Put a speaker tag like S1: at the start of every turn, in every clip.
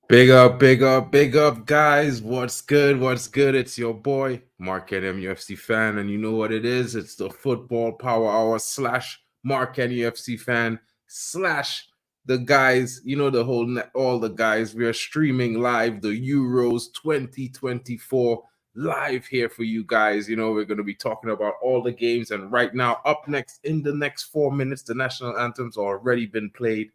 S1: Big up, big up, big up, guys. What's good? What's good? It's your boy, Mark M UFC fan, and you know what it is? It's the Football Power Hour slash Mark UFC fan slash the guys. You know the whole all the guys. We are streaming live the Euros 2024 live here for you guys. You know we're going to be talking about all the games, and right now, up next in the next 4 minutes, the national anthems already been played.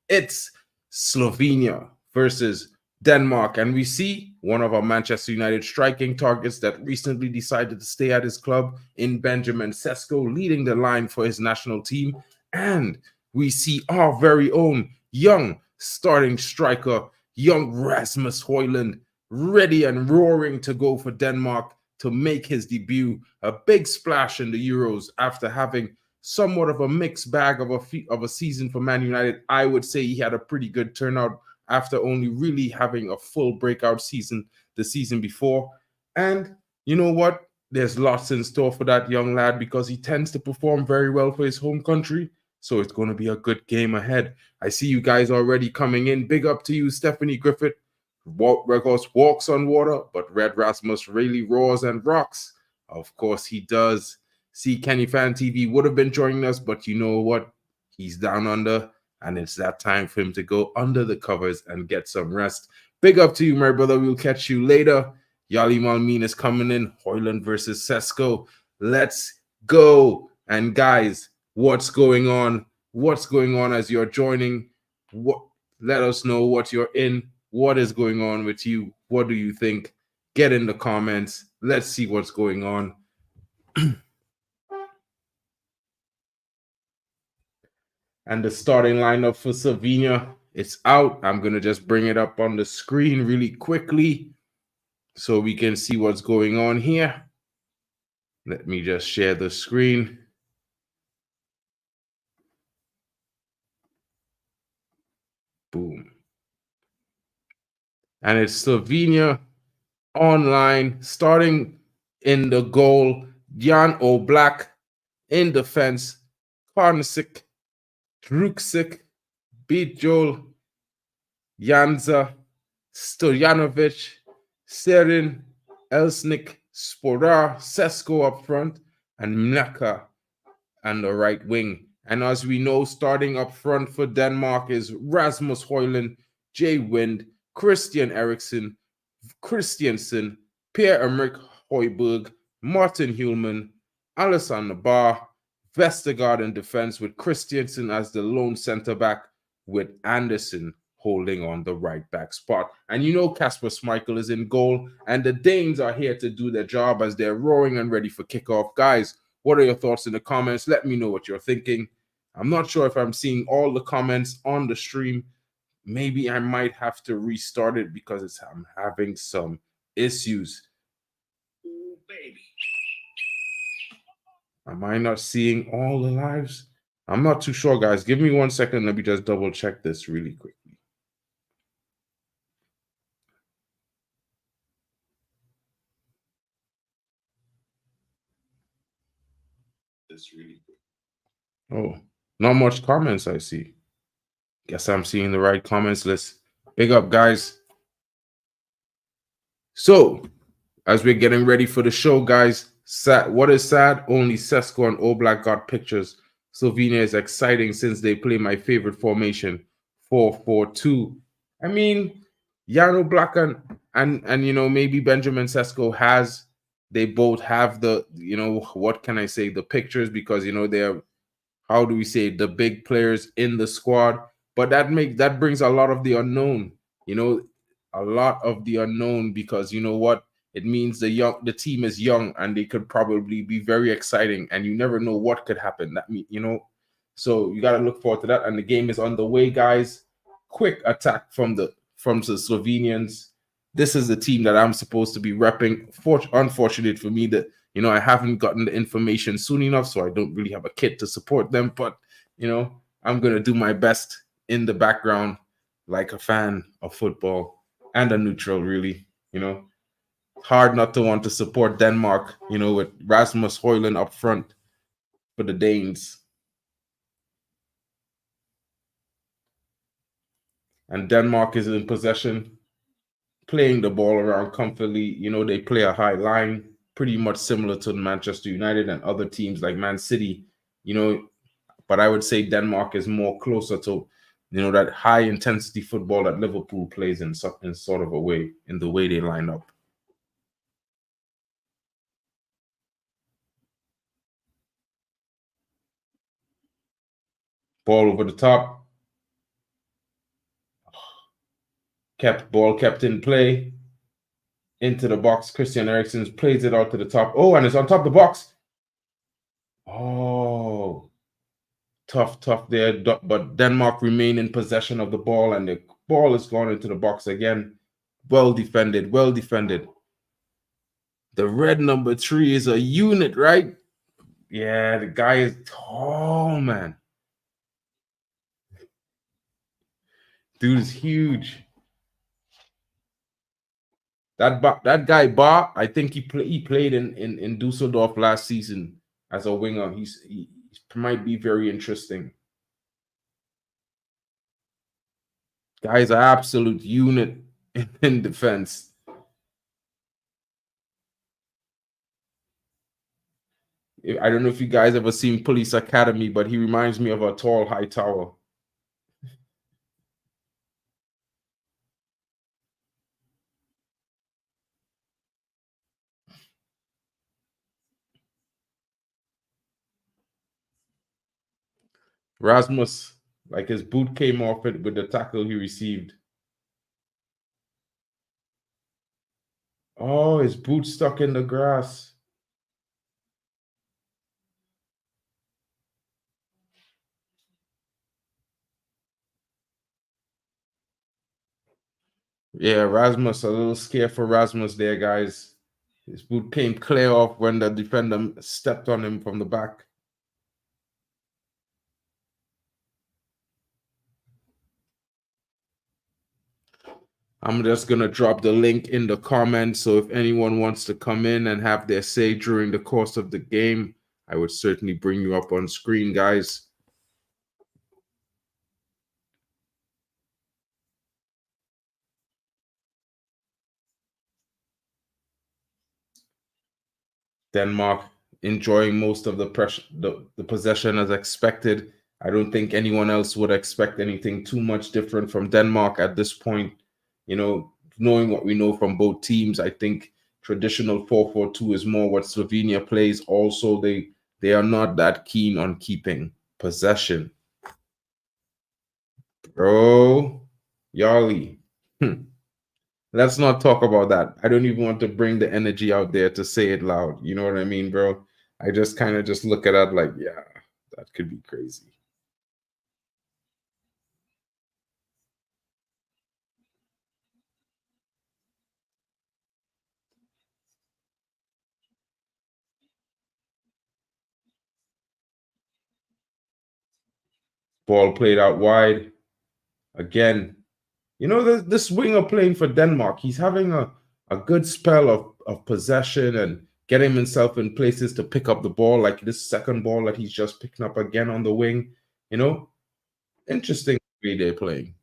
S1: It's Slovenia versus Denmark. And we see one of our Manchester United striking targets that recently decided to stay at his club in Benjamin Sesko, leading the line for his national team. And we see our very own young starting striker, young Rasmus Højlund, ready and roaring to go for Denmark to make his debut, a big splash in the Euros after having somewhat of a mixed bag of a season for Man United. I would say he had a pretty good turnout after only really having a full breakout season the season before. And you know what? There's lots in store for that young lad because he tends to perform very well for his home country. So it's going to be a good game ahead. I see you guys already coming in. Big up to you, Stephanie Griffith. Records walks on water, but Red Rasmus really roars and rocks. Of course he does. See, Kenny Fan TV would have been joining us, but you know what? He's down under, and it's that time for him to go under the covers and get some rest. Big up to you, my brother. We'll catch you later. Yali Malmin is coming in. Højlund versus Sesko. Let's go. And guys, what's going on? What's going on as you're joining? Let us know what you're in. What is going on with you? What do you think? Get in the comments. Let's see what's going on. And the starting lineup for Slovenia, it's out. I'm going to just bring it up on the screen really quickly so we can see what's going on here. Let me just share the screen. Boom. And it's Slovenia online, starting in the goal, Jan Oblak. In defense, Karnasik, Druksik, Bijol, Janza, Stojanovic, Serin, Elsnik, Sporar, Sesko up front, and Mnaka on the right wing. And as we know, starting up front for Denmark is Rasmus Højlund, Jay Wind, Christian Eriksen, Christiansen, Pierre-Emerick Højbjerg, Martin Hulman, Alexander Barr, Vestergaard in defense with Christiansen as the lone center back, with Anderson holding on the right back spot. And you know Kasper Schmeichel is in goal, and the Danes are here to do their job as they're roaring and ready for kickoff. Guys, what are your thoughts in the comments? Let me know what you're thinking. I'm not sure if I'm seeing all the comments on the stream. Maybe I might have to restart it because I'm having some issues. Ooh, baby. Am I not seeing all the lives? I'm not too sure, guys. Give me 1 second. Let me just double check this really quickly. Oh, not much comments I see. Guess I'm seeing the right comments list. Big up, guys. So, as we're getting ready for the show, guys, what is sad? Only Sesko and Oblak got pictures. Slovenia is exciting since they play my favorite formation, 4-4-2. I mean, Jan Oblak and you know, maybe Benjamin Sesko they both have the, you know, what can I say, the pictures, because you know they're, how do we say, the big players in the squad. But that brings a lot of the unknown, you know, a lot of the unknown, because you know what, it means the team is young and they could probably be very exciting, and you never know what could happen. That mean, you know, so you got to look forward to that. And the game is on the way, guys. Quick attack from the Slovenians. This is the team that I'm supposed to be repping. Unfortunate for me that, you know, I haven't gotten the information soon enough, so I don't really have a kit to support them. But, you know, I'm going to do my best in the background like a fan of football and a neutral, really. You know, hard not to want to support Denmark, you know, with Rasmus Højlund up front for the Danes. And Denmark is in possession. playing the ball around comfortably. You know, they play a high line, pretty much similar to Manchester United and other teams like Man City. You know, but I would say Denmark is more closer to, you know, that high intensity football that Liverpool plays in sort of a way, in the way they line up. Ball over the top. Kept in play. Into the box. Christian Eriksen plays it out to the top. Oh, and it's on top of the box. Oh, tough there. But Denmark remain in possession of the ball, and the ball is gone into the box again. Well defended. The red number 3 is a unit, right? Yeah, the guy is tall, man. Dude is huge. That guy Ba, I think he played in Dusseldorf last season as a winger. He might be very interesting. Guy's an absolute unit in defense. I don't know if you guys ever seen Police Academy, but he reminds me of a tall high tower. Rasmus, like his boot came off it with the tackle he received. Oh, his boot stuck in the grass. Yeah, Rasmus, a little scare for Rasmus there, guys. His boot came clear off when the defender stepped on him from the back. I'm just going to drop the link in the comments. So if anyone wants to come in and have their say during the course of the game, I would certainly bring you up on screen, guys. Denmark enjoying most of the pressure, the possession as expected. I don't think anyone else would expect anything too much different from Denmark at this point. You know, knowing what we know from both teams, I think traditional 4-4-2 is more what Slovenia plays. Also, they are not that keen on keeping possession. Bro, Yali. Let's not talk about that. I don't even want to bring the energy out there to say it loud. You know what I mean, bro? I just kind of just look at that like, yeah, that could be crazy. Ball played out wide. Again, you know, this winger playing for Denmark, he's having a good spell of possession and getting himself in places to pick up the ball, like this second ball that he's just picking up again on the wing. You know, interesting way they're playing.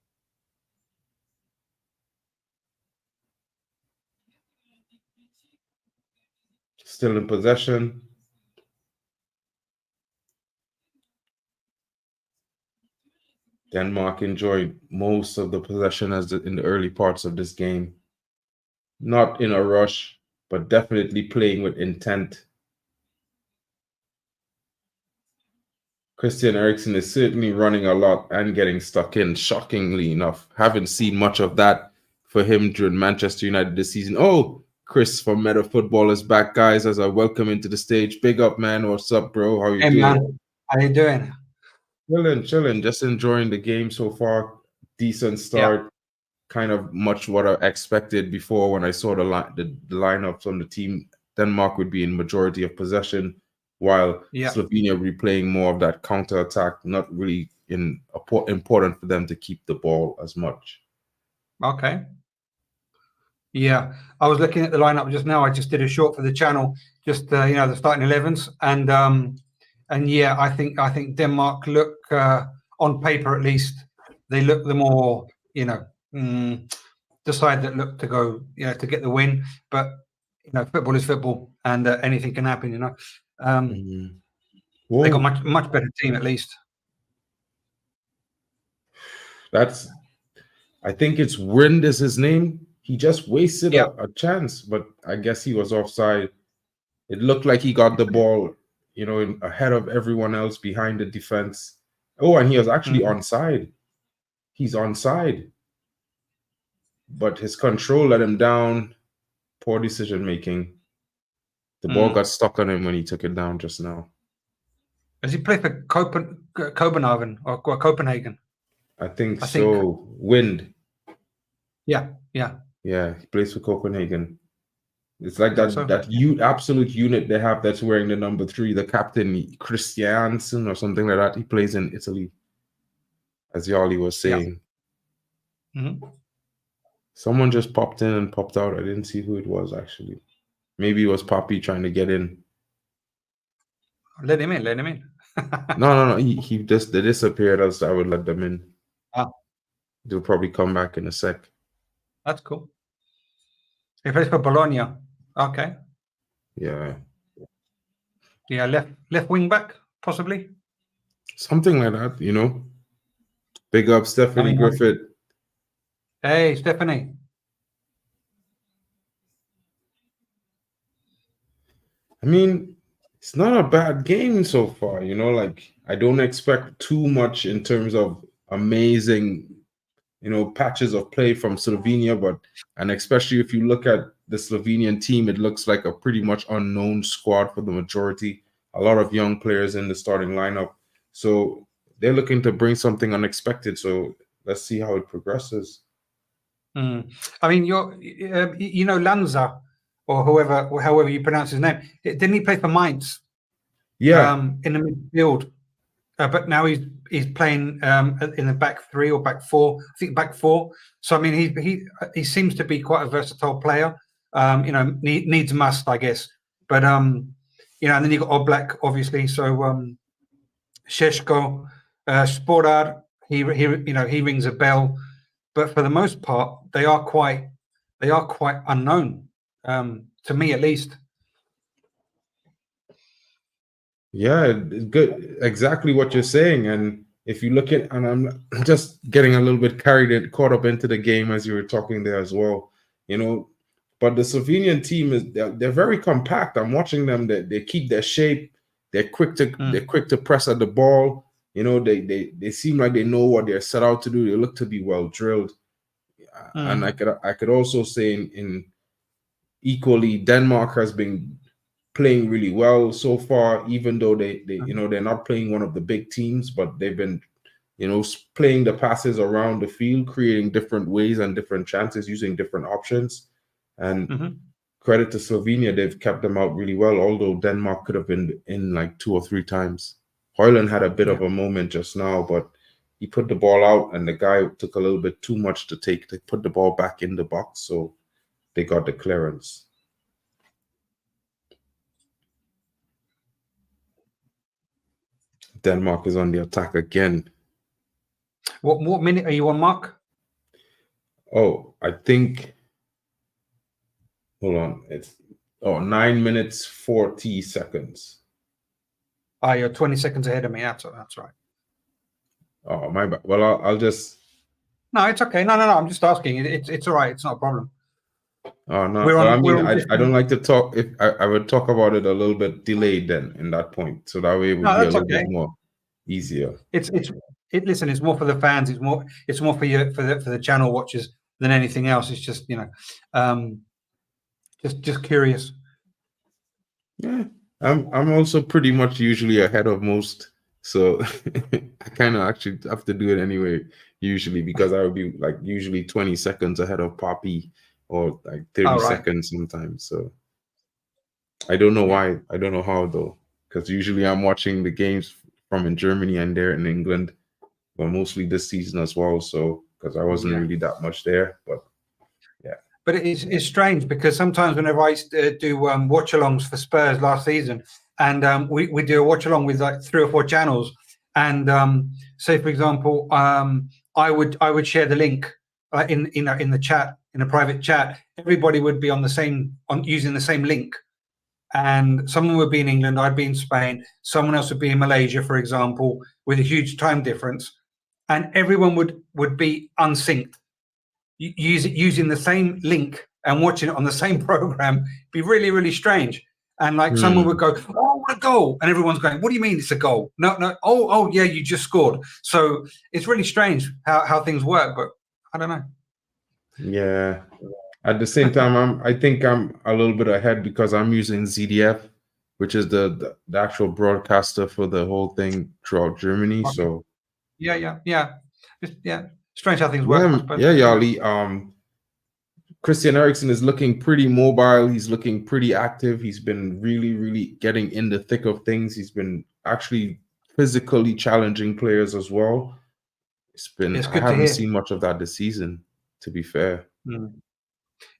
S1: Still in possession. Denmark enjoyed most of the possession in the early parts of this game. Not in a rush, but definitely playing with intent. Christian Eriksen is certainly running a lot and getting stuck in, shockingly enough. Haven't seen much of that for him during Manchester United this season. Oh, Chris from Meta Football is back, guys, as I welcome into the stage. Big up, man. What's up, bro? How you doing?
S2: Man. How you doing?
S1: Chilling. Just enjoying the game so far. Decent start. Yeah. Kind of much what I expected before when I saw the lineup from the team. Denmark would be in majority of possession, while Slovenia would be playing more of that counter attack. Not really important for them to keep the ball as much.
S2: Okay. Yeah, I was looking at the lineup just now. I just did a short for the channel, just you know, the starting 11s, and yeah, I think Denmark look on paper at least, they look the more, you know, decide that look to go, to get the win. But football is football, and anything can happen.
S1: Mhm.
S2: They got
S1: Whoa,
S2: much better team at least.
S1: I think it's Wind is his name. He just wasted
S2: Yeah.
S1: a chance, but I guess he was offside. It looked like he got the ball, ahead of everyone else behind the defense. Oh, and he was actually
S2: Mm.
S1: onside. He's onside. But his control let him down. Poor decision making. The ball got stuck on him when he took it down just now.
S2: Does he play for Copenhagen or Copenhagen?
S1: I think so. Wind.
S2: Yeah.
S1: Yeah, he plays for Copenhagen. It's like
S2: I think so.
S1: that absolute unit they have that's wearing the number 3, the captain Christiansen or something like that. He plays in Italy, as Yali was saying.
S2: Mm-hmm.
S1: Someone just popped in and popped out. I didn't see who it was actually. Maybe it was Poppy trying to get in.
S2: Let him in.
S1: No. He just they disappeared as I would let them in.
S2: Ah,
S1: They'll probably come back in a sec.
S2: that's cool. He plays for Bologna. Okay.
S1: Yeah.
S2: Yeah, left wing back, possibly.
S1: Something like that, Big up Stephanie Griffith.
S2: Hey, Stephanie.
S1: I mean, it's not a bad game so far, like I don't expect too much in terms of amazing, patches of play from Slovenia, and especially if you look at the Slovenian team, it looks like a pretty much unknown squad for the majority. A lot of young players in the starting lineup. So they're looking to bring something unexpected. So let's see how it progresses.
S2: I mean, Lanza, or however you pronounce his name. Didn't he play for Mainz?
S1: Yeah.
S2: In the midfield, but now he's playing in the back 3 or back 4. I think back 4. So I mean, he seems to be quite a versatile player. Needs must, I guess. But and then you got Oblak, obviously. So Sheshko, Sporar, he rings a bell. But for the most part, they are quite unknown, to me at least.
S1: Yeah, good. Exactly what you're saying. And if you look at, and I'm just getting a little bit caught up into the game as you were talking there as well, But the Slovenian team they're very compact. I'm watching them. They keep their shape. They're quick to press at the ball. They seem like they know what they're set out to do. They look to be well drilled. And I could also say in equally, Denmark has been playing really well so far, even though they're not playing one of the big teams, but they've been playing the passes around the field, creating different ways and different chances using different options. And credit to Slovenia, they've kept them out really well, although Denmark could have been in like 2 or 3 times. Hoyland had a bit of a moment just now, but he put the ball out and the guy took a little bit too much to put the ball back in the box, so they got the clearance. Denmark is on the attack again.
S2: What minute are you on, Mark?
S1: Oh, I think. Hold on. It's 9 minutes 40 seconds.
S2: You're 20 seconds ahead of me. That's right.
S1: Oh, my bad. Well, I'll just.
S2: No, it's okay. No. I'm just asking. It's all right. It's not a problem.
S1: Oh no, I don't like to talk. If I would talk about it a little bit delayed then in that point, so that way it would be a little bit more easier.
S2: Listen, it's more for the fans. It's more for you for the channel watchers than anything else. It's just just curious.
S1: Yeah, I'm also pretty much usually ahead of most, so I kind of actually have to do it anyway usually, because I would be like usually 20 seconds ahead of Poppy, or like 30 seconds sometimes. So I don't know why. I don't know how though, because usually I'm watching the games from in Germany and they're in England, but mostly this season as well. So because I wasn't really that much there, but yeah.
S2: But it's strange because sometimes whenever I used to do watch-alongs for Spurs last season, and we do a watch-along with like 3 or 4 channels, and say for example, I would share the link in the chat in a private chat, everybody would be using the same link, and someone would be in England, I'd be in Spain, someone else would be in Malaysia, for example, with a huge time difference, and everyone would be unsynced, using the same link and watching it on the same program. Be really, really strange. And like someone would go, "Oh, what a goal!" and everyone's going, "What do you mean it's a goal? No, no. Oh, yeah, you just scored." So it's really strange how things work, but I don't know.
S1: Yeah. At the same time, I think I'm a little bit ahead because I'm using ZDF, which is the actual broadcaster for the whole thing throughout Germany.
S2: Okay.
S1: So
S2: yeah. Just strange how things work, I suppose.
S1: yeah, Yali. Christian Eriksen is looking pretty mobile. He's looking pretty active. He's been really, really getting in the thick of things. He's been actually physically challenging players as well. I haven't seen much of that this season, to be fair.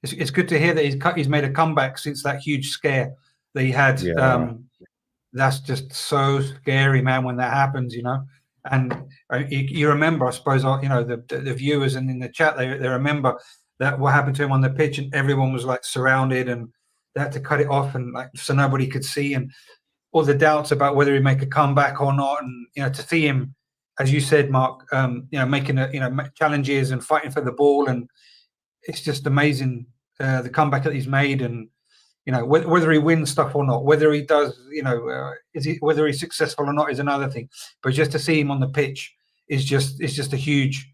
S2: It's good to hear that he's made a comeback since that huge scare that he had.
S1: Yeah.
S2: That's just so scary, man, when that happens, And you remember, I suppose, the viewers and in the chat, they remember that what happened to him on the pitch, and everyone was like surrounded, and they had to cut it off, and like so nobody could see, and all the doubts about whether he'd make a comeback or not, and to see him, as you said, Mark, making challenges and fighting for the ball, and it's just amazing the comeback that he's made, and whether he wins stuff or not, whether he does, whether he's successful or not is another thing. But just to see him on the pitch is just a huge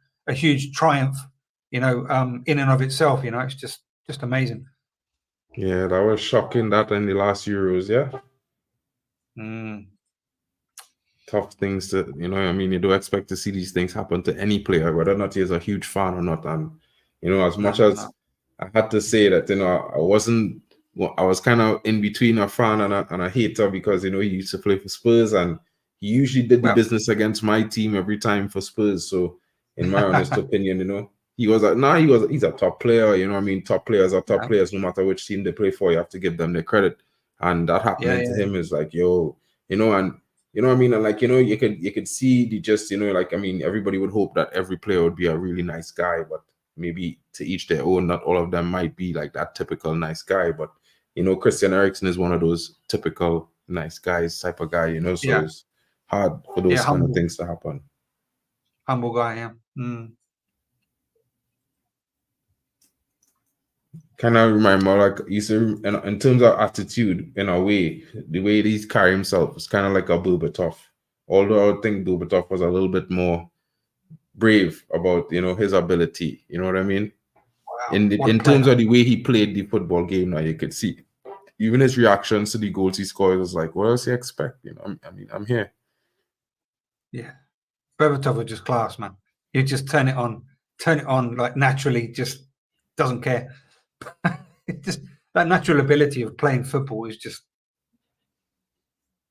S2: triumph, in and of itself. It's just amazing.
S1: Yeah, that was shocking. That in the last Euros, yeah. Tough things to, you do expect to see these things happen to any player, whether or not he is a huge fan or not. And as much as I had to say that, I was kind of in between a fan and a hater because he used to play for Spurs and he usually did the business against my team every time for Spurs. So in my honest opinion, he was he's a top player. Top players are top players no matter which team they play for. You have to give them the credit, and that happening to him is like, and and like you could see everybody would hope that every player would be a really nice guy, but maybe to each their own. Not all of them might be like that typical nice guy, but Christian Eriksen is one of those typical nice guys type of guy, so it's hard for those kind of things to happen.
S2: Humble guy, yeah.
S1: Kind of remind me, like you said, in terms of attitude, in a way, the way he's carry himself is kind of like a Berbatov. Although I think Berbatov was a little bit more brave about his ability. You know what I mean?
S2: Wow.
S1: In terms of the way he played the football game, now you could see even his reactions to the goals he scored was like, what else you expect? I'm here.
S2: Yeah, Berbatov was just class, man. You just turn it on like naturally, just doesn't care. Just that natural ability of playing football is just,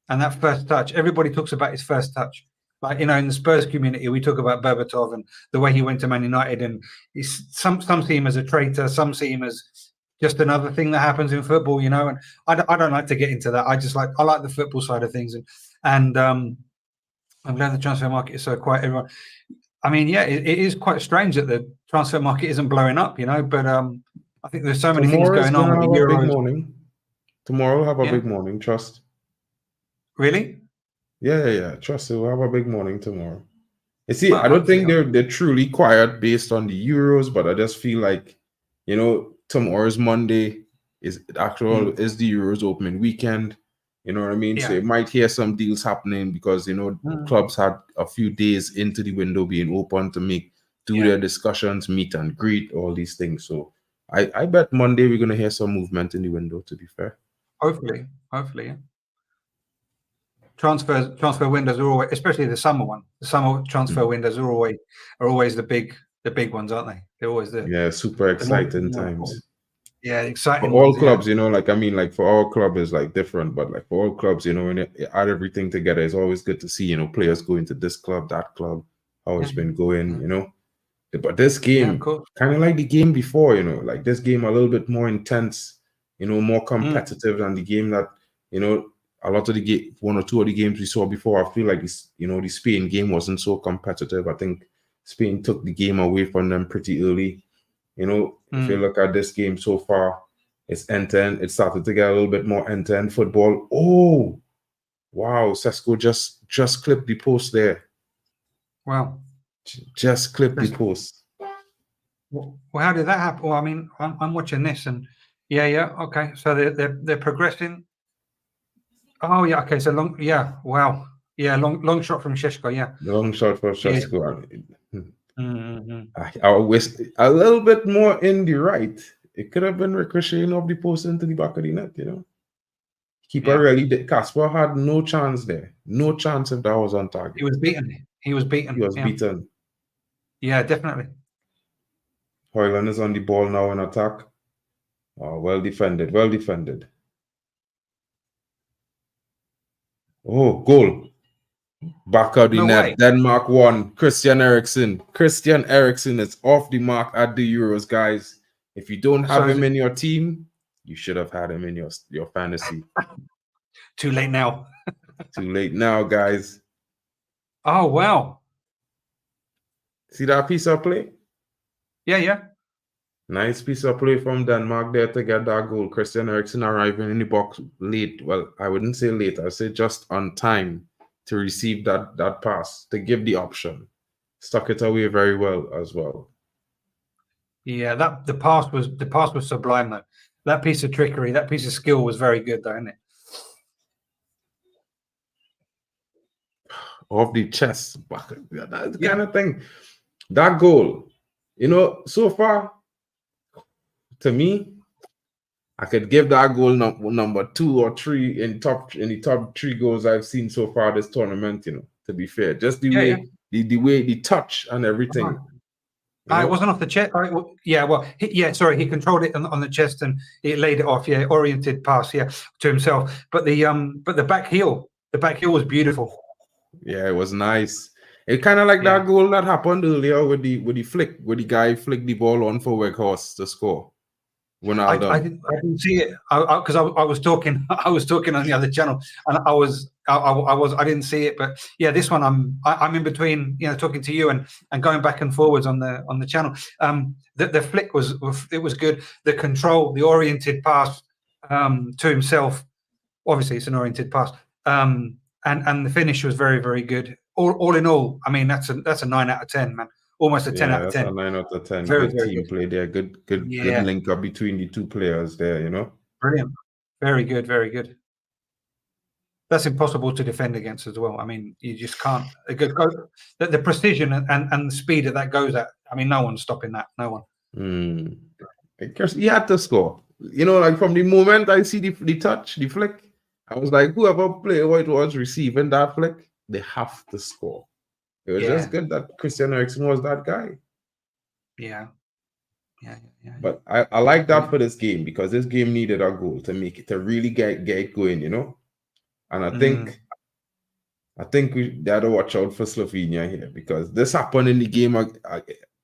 S2: and that first touch. Everybody talks about his first touch. Like in the Spurs community, we talk about Berbatov and the way he went to Man United, and some see him as a traitor, some see him as just another thing that happens in football, And I don't like to get into that. I like the football side of things, and I'm glad the transfer market is so quiet. Everyone, I mean, yeah, it is quite strange that the transfer market isn't blowing up, but I think there's so many things going on with the Euros.
S1: Tomorrow we'll have a big morning, trust.
S2: Really?
S1: Yeah. Trust it. We'll have a big morning tomorrow. You see, I don't think they're truly quiet based on the Euros, but I just feel like, tomorrow's Monday is the Euros opening weekend. You know what I mean?
S2: Yeah.
S1: So you might hear some deals happening because clubs had a few days into the window being open to do their discussions, meet and greet, all these things. So I bet Monday we're gonna hear some movement in the window, to be fair.
S2: Hopefully, yeah. Transfer windows are always, especially the summer one. The summer transfer windows are always the big ones, aren't they? They're always
S1: super exciting times.
S2: Yeah, exciting.
S1: For all clubs, for our club is like different, but like for all clubs, when you add everything together, it's always good to see, players going to this club, that club, how it's been going, But this game, kind of like the game before, like this game a little bit more intense, more competitive than the game that, a lot of the one or two of the games we saw before. I feel like the Spain game wasn't so competitive. I think Spain took the game away from them pretty early. You know, if you look at this game so far, it's end-to-end. It started to get a little bit more end-to-end football. Oh, wow. Sesko just clipped the post there.
S2: Wow.
S1: Just clipped the post.
S2: Well, how did that happen? Well, I mean, I'm watching this and yeah, okay. So they're progressing. Oh yeah, okay. So long, yeah, wow, yeah, long shot from Sheshko, yeah.
S1: Long shot for Sesko.
S2: Yeah.
S1: I wish a little bit more in the right. It could have been ricocheting off the post into the back of the net, you know. Keeper really did. Casper had no chance there. No chance if that was on target.
S2: He was beaten. He was beaten.
S1: He was beaten.
S2: Yeah, definitely.
S1: Hoyland is on the ball now in attack. Oh, well defended. Well defended. Oh, goal. Back of the net.
S2: Way.
S1: Denmark won. Christian Eriksen. Christian Eriksen is off the mark at the Euros, guys. If you don't have him in your team, you should have had him in your fantasy.
S2: Too late now.
S1: Too late now, guys.
S2: Oh, wow.
S1: See that piece of play?
S2: Yeah.
S1: Nice piece of play from Denmark there to get that goal. Christian Eriksen arriving in the box late. Well, I wouldn't say late. I'd say just on time to receive that pass, to give the option. Stuck it away very well as well.
S2: Yeah, the pass was sublime though. That piece of trickery, that piece of skill was very good though, isn't it?
S1: Off the chest. That's the kind of thing. That goal, you know, so far, to me, I could give that goal number 2 or 3 in the top 3 goals I've seen so far this tournament, you know, to be fair. Just the way the touch and everything.
S2: It wasn't off the chest. He controlled it on the chest and he laid it off. Yeah, oriented pass. Yeah, to himself. But the back heel was beautiful.
S1: Yeah, it was nice. It kind of like that goal that happened earlier with the flick, where the guy flicked the ball on for Weghorst to score.
S2: I didn't see it because I was talking on the other channel and I didn't see it, but yeah, this one I'm in between, you know, talking to you and going back and forwards on the channel. The flick was good. The control, the oriented pass to himself. Obviously, it's an oriented pass. And the finish was very, very good. All in all, I mean, that's a 9 out of 10, man. Almost a 10 out of 10.
S1: A 9 out of 10.
S2: Very,
S1: good
S2: very
S1: team play there. Good link up between the two players there, you know.
S2: Brilliant. Very good, very good. That's impossible to defend against as well. I mean, you just can't. The precision and the speed that goes at. I mean, no one's stopping that. No one.
S1: He had to score. You know, like from the moment I see the touch, the flick, I was like, whoever player it was receiving that flick, they have to score. It was just good that Christian Eriksen was that guy. Yeah. But I like that for this game, because this game needed a goal to make it, to really get it going, you know. And I think we got to watch out for Slovenia here, because this happened in the game.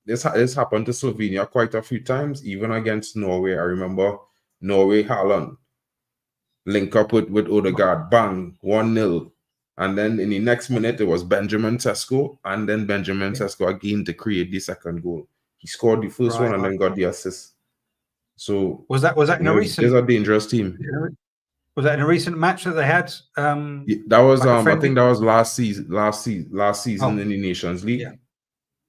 S1: This happened to Slovenia quite a few times, even against Norway. I remember Norway Haaland link up with Odegaard, bang, 1-0. And then in the next minute, it was Benjamin Sesko, and then Benjamin Sesko again to create the second goal. He scored the first one and then got the assist. So
S2: was that in a recent?
S1: There's a dangerous team.
S2: Was that in a recent match that they had?
S1: That was I think that was last season in the Nations League.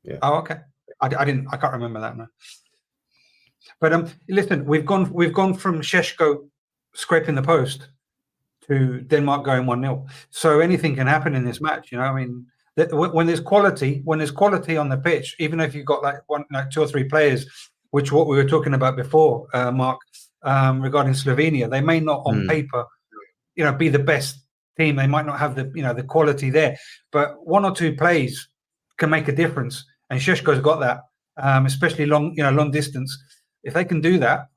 S2: Yeah. Oh, okay. I can't remember that now. But listen, we've gone from Sheshko scraping the post to Denmark going 1-0. So anything can happen in this match, you know. I mean, when there's quality on the pitch, even if you've got like 2 or 3 players, which what we were talking about before, Mark, regarding Slovenia, they may not on paper, you know, be the best team. They might not have the quality there, but 1 or 2 plays can make a difference. And Sheshko's got that, especially long distance. If they can do that,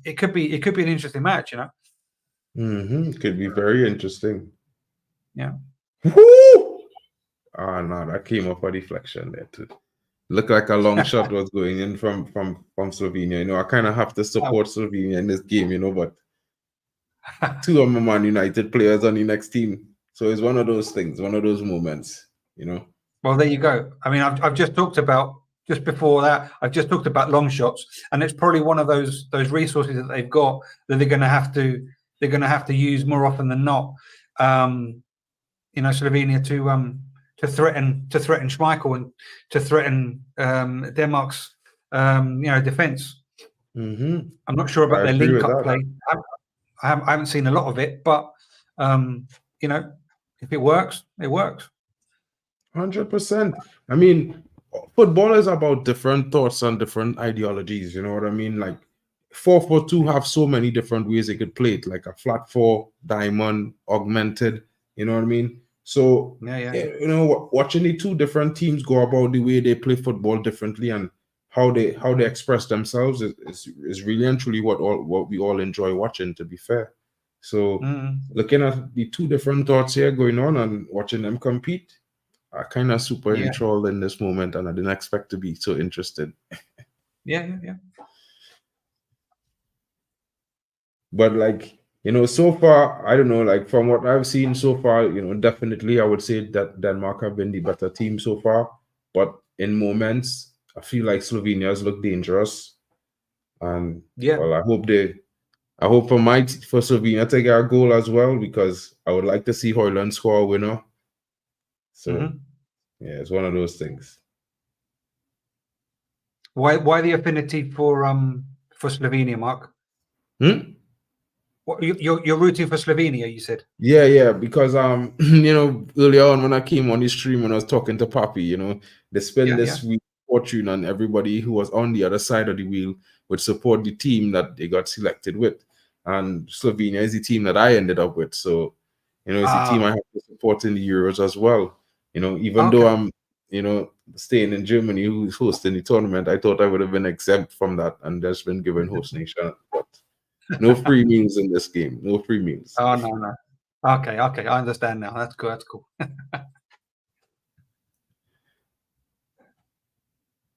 S2: it could be an interesting match, you know.
S1: Could be very interesting.
S2: Yeah.
S1: Woo! Oh no, that came off a deflection there too. Looked like a long shot was going in from Slovenia. You know, I kind of have to support Slovenia in this game, you know, but 2 of my Man United players on the next team. So it's one of those things, one of those moments, you know.
S2: Well, there you go. I mean, I've just talked about just before that, I've just talked about long shots, and it's probably one of those resources that they've got that they're going to have to use more often than not. Slovenia to threaten Schmeichel and to threaten Denmark's defense.
S1: Mm-hmm.
S2: I'm not sure about their link-up play. I haven't seen a lot of it, but if it works, it works.
S1: 100%. I mean, football is about different thoughts and different ideologies. You know what I mean? Like 4-4-2 have so many different ways they could play it, like a flat four, diamond, augmented. You know what I mean? So watching the two different teams go about the way they play football differently and how they express themselves is really and truly what we all enjoy watching, to be fair. So looking at the two different thoughts here going on and watching them compete, I kind of super enthralled in this moment, and I didn't expect to be so interested.
S2: Yeah.
S1: But so far, I don't know, like from what I've seen so far, definitely I would say that Denmark have been the better team so far. But in moments, I feel like Slovenia's look dangerous. And well, I hope for Slovenia to get a goal as well, because I would like to see Højlund score a winner. So it's one of those things.
S2: Why the affinity for Slovenia, Mark? You're rooting for Slovenia, you said?
S1: Yeah, because earlier on when I came on the stream when I was talking to Papi, they spend this week fortune, and everybody who was on the other side of the wheel would support the team that they got selected with. And Slovenia is the team that I ended up with. So, it's the team I have to support in the Euros as well. Even though I'm, staying in Germany, who's hosting the tournament, I thought I would have been exempt from that and just been given host nation. But no free meals in this game. No free meals.
S2: Oh, no. Okay. I understand now. That's cool.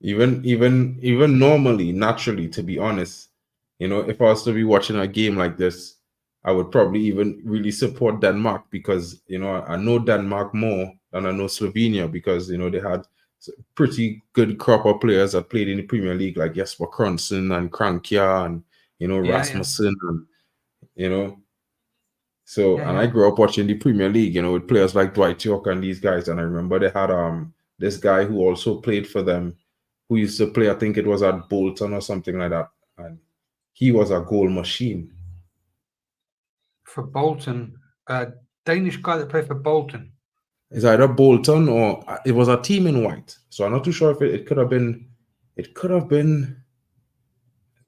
S1: Even normally, naturally, to be honest, if I was to be watching a game like this, I would probably even really support Denmark, because I know Denmark more than I know Slovenia, because they had pretty good crop of players that played in the Premier League, like Jesper Kronsen and Krankia and Rasmussen, and so and I grew up watching the Premier League, with players like Dwight York and these guys, and I remember they had this guy who also played for them, who used to play, I think it was at Bolton or something like that, and he was a goal machine.
S2: For Bolton, Danish guy that played for Bolton.
S1: It's either Bolton or it was a team in white. So I'm not too sure if it could have been. It could have been.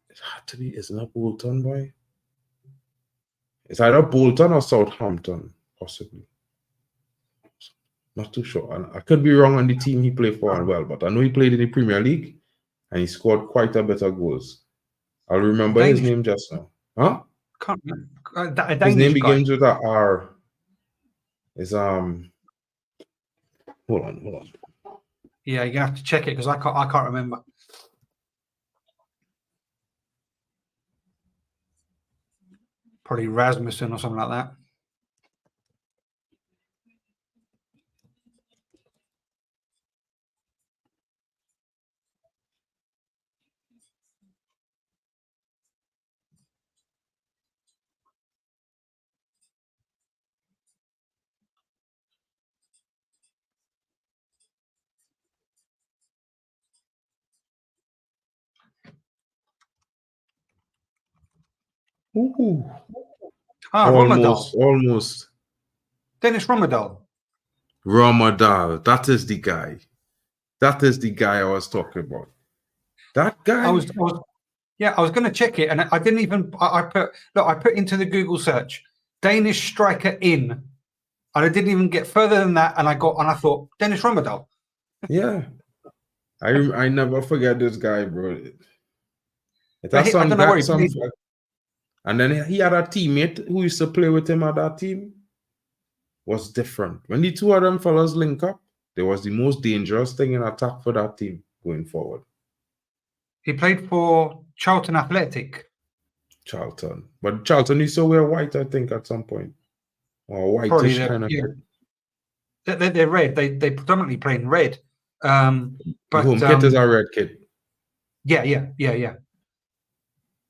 S1: It had to be. Isn't it Bolton, boy? It's either Bolton or Southampton, possibly. Not too sure. And I could be wrong on the team he played for as well, but I know he played in the Premier League and he scored quite a bit of goals. I'll remember his name just now. Huh?
S2: Can't remember.
S1: His name begins with a R. Is Hold on.
S2: Yeah, you have to check it because I can't remember. Probably Rasmussen or something like that.
S1: Ooh. Almost.
S2: Dennis Romadal.
S1: That is the guy I was talking about. That guy.
S2: I was going to check it, and I didn't even. I put into the Google search Danish striker in, and I didn't even get further than that. And I thought Dennis Romadal.
S1: Yeah, I never forget this guy, bro. And then he had a teammate who used to play with him at that team. Was different. When the two of them fellas link up, there was the most dangerous thing in attack for that team going forward.
S2: He played for Charlton Athletic.
S1: But Charlton used to wear white, I think, at some point. Or whitish kind of thing.
S2: They're red. They predominantly play in red.
S1: The
S2: But
S1: home kit is a red kit.
S2: yeah.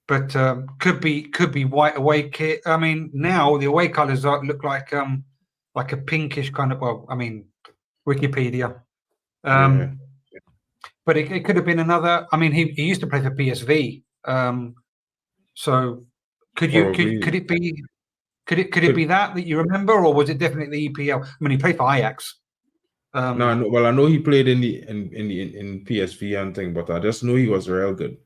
S2: But could be white away kit. I mean, now the away colours look like a pinkish kind of. Well, I mean, Wikipedia.
S1: Yeah.
S2: But it could have been another. I mean, he used to play for PSV. So could
S1: Probably.
S2: it be that you remember, or was it definitely EPL? I mean, he played for Ajax.
S1: No, I know he played in PSV and thing, but I just know he was real good,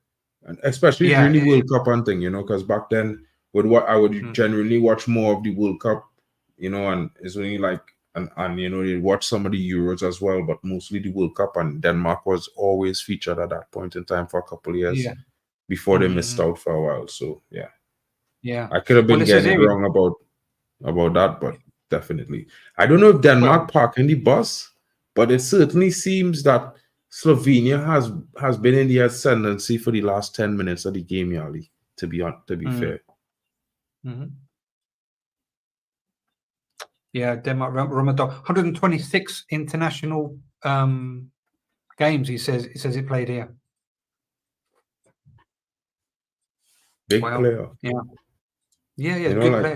S1: and especially during the World Cup and thing, because back then with what I would generally watch more of the World Cup, and it's only like and you watch some of the Euros as well, but mostly the World Cup, and Denmark was always featured at that point in time for a couple of years before they missed out for a while. So
S2: yeah,
S1: I could have been getting it wrong about that, but definitely I don't know if Denmark parking the bus. But it certainly seems that Slovenia has been in the ascendancy for the last 10 minutes of the game, Yali, to be fair.
S2: Yeah, Denmark, Ramadan, 126 international games. He says he played here.
S1: Big player.
S2: Yeah.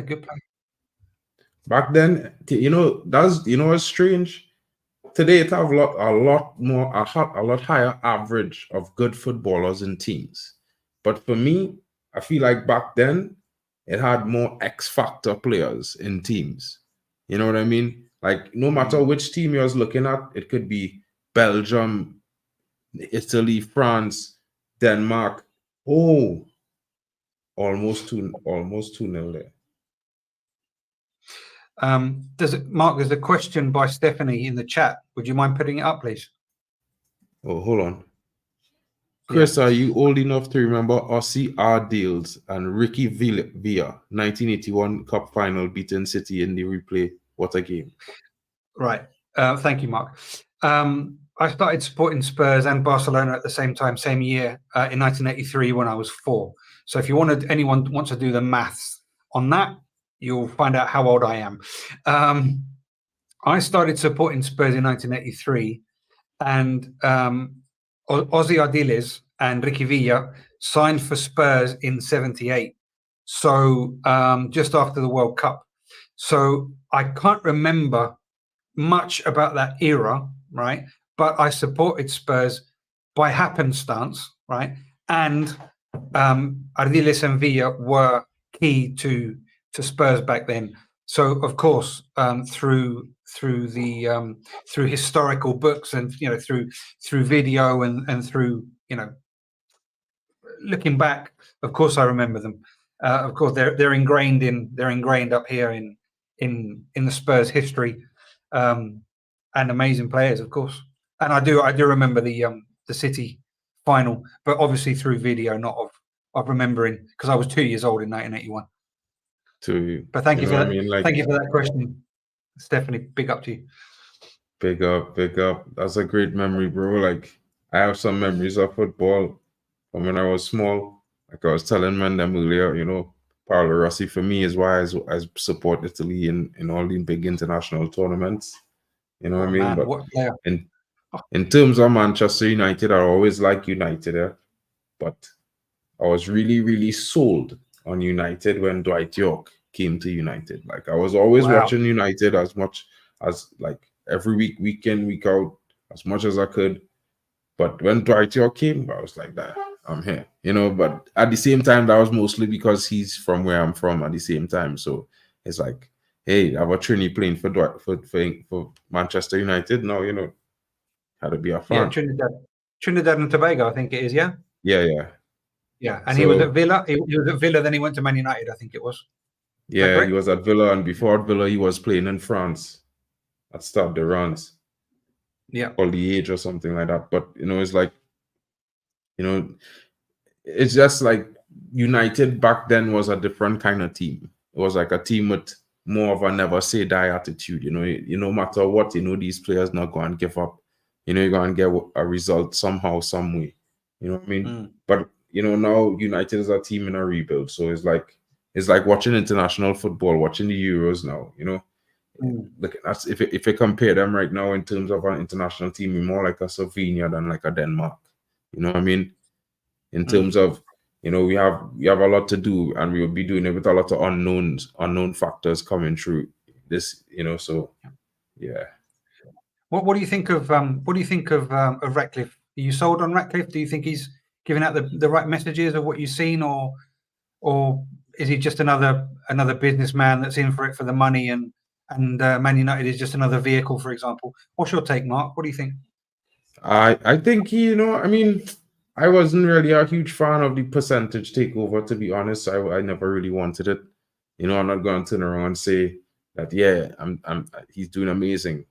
S2: Good player.
S1: Back then, what's strange? Today it have a lot higher average of good footballers in teams. But for me, I feel like back then it had more X factor players in teams. You know what I mean? Like no matter which team you was looking at, it could be Belgium, Italy, France, Denmark. Oh, almost 2-0 there.
S2: There's a question by Stephanie in the chat. Would you mind putting it up, please?
S1: Oh, hold on. Chris, are you old enough to remember Ossie Ardiles and Ricky Villa, 1981 Cup final beating City in the replay? What a game.
S2: Right. Thank you, Mark. I started supporting Spurs and Barcelona at the same time, same year, in 1983 when I was 4. So if anyone wants to do the maths on that, you'll find out how old I am. I started supporting Spurs in 1983, and Ossie Ardiles and Ricky Villa signed for Spurs in 78. So just after the World Cup. So I can't remember much about that era, right? But I supported Spurs by happenstance, right? And Ardiles and Villa were key to Spurs back then. So of course, through historical books and through video and through looking back, of course I remember them. Of course they're ingrained up here in the Spurs history, and amazing players, of course. And I do remember the City final, but obviously through video, not of remembering, because I was 2 years old in 1981. But thank you for that. Thank you for that question, Stephanie. Big up to you.
S1: Big up. That's a great memory, bro. Like I have some memories of football from when I was small. Like I was telling them earlier, Paolo Rossi for me is why I support Italy in all the big international tournaments. You know what I mean?
S2: Man,
S1: but
S2: what player?
S1: In terms of Manchester United, I always like United, but I was really, really sold on United when Dwight York came to United. Like I was always watching United as much as like every week in, week out, as much as I could. But when Dwight York came, I was like, that I'm here, But at the same time, that was mostly because he's from where I'm from. At the same time, so it's like, hey, I have a Trini playing for Manchester United. No, had to be a fan.
S2: Yeah, Trinidad and Tobago, I think it is. Yeah.
S1: Yeah.
S2: And he was at Villa. He was at Villa, then he went to Man United, I think it was.
S1: Yeah, he was at Villa, and before Villa, he was playing in France at Stade de Reims.
S2: Yeah.
S1: Or the age or something like that. But it's like, it's just like United back then was a different kind of team. It was like a team with more of a never say die attitude. No matter what, these players not going to give up. You're going to get a result somehow, some way. You know what I mean? But now United is a team in a rebuild. So it's like watching international football, watching the Euros now. Look, that's if you compare them right now in terms of an international team, you're more like a Slovenia than like a Denmark. You know what I mean? In terms of, we have a lot to do, and we will be doing it with a lot of unknown factors coming through this. So yeah.
S2: What do you think of Ratcliffe? Are you sold on Ratcliffe? Do you think he's giving out the right messages of what you've seen, or is he just another businessman that's in for it for the money, and Man United is just another vehicle, for example? What's your take, Mark? What do you think?
S1: I think I mean, I wasn't really a huge fan of the percentage takeover, to be honest. I never really wanted it. I'm not going to turn around and say that, yeah, he's doing amazing.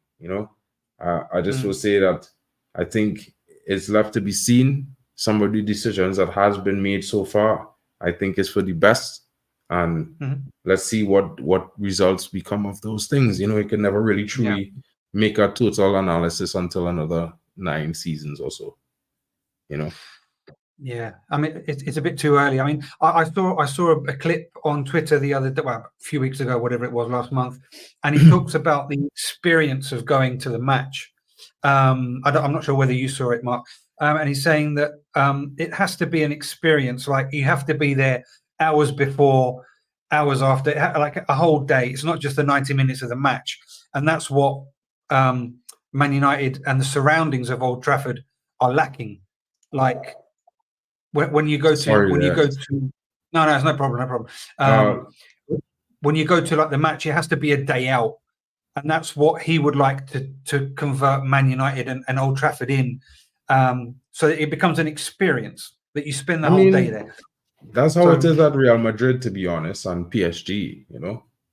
S1: I just will say that I think it's left to be seen. Some of the decisions that has been made so far, I think, is for the best, and let's see what results become of those things. You can never really truly make a total analysis until another 9 seasons or so.
S2: Yeah, I mean, it's a bit too early. I mean, I saw a clip on Twitter the other day, well, a few weeks ago, whatever it was, last month, and he talks about the experience of going to the match. I'm not sure whether you saw it, Mark, and he's saying that it has to be an experience. Like, you have to be there hours before, hours after, like a whole day. It's not just the 90 minutes of the match, and that's what Man United and the surroundings of Old Trafford are lacking. Like, when you go to no, it's no problem. When you go to like the match, it has to be a day out, and that's what he would like to convert Man United and Old Trafford in, so that it becomes an experience that you spend the whole day there.
S1: That's how it is at Real Madrid, to be honest, and PSG,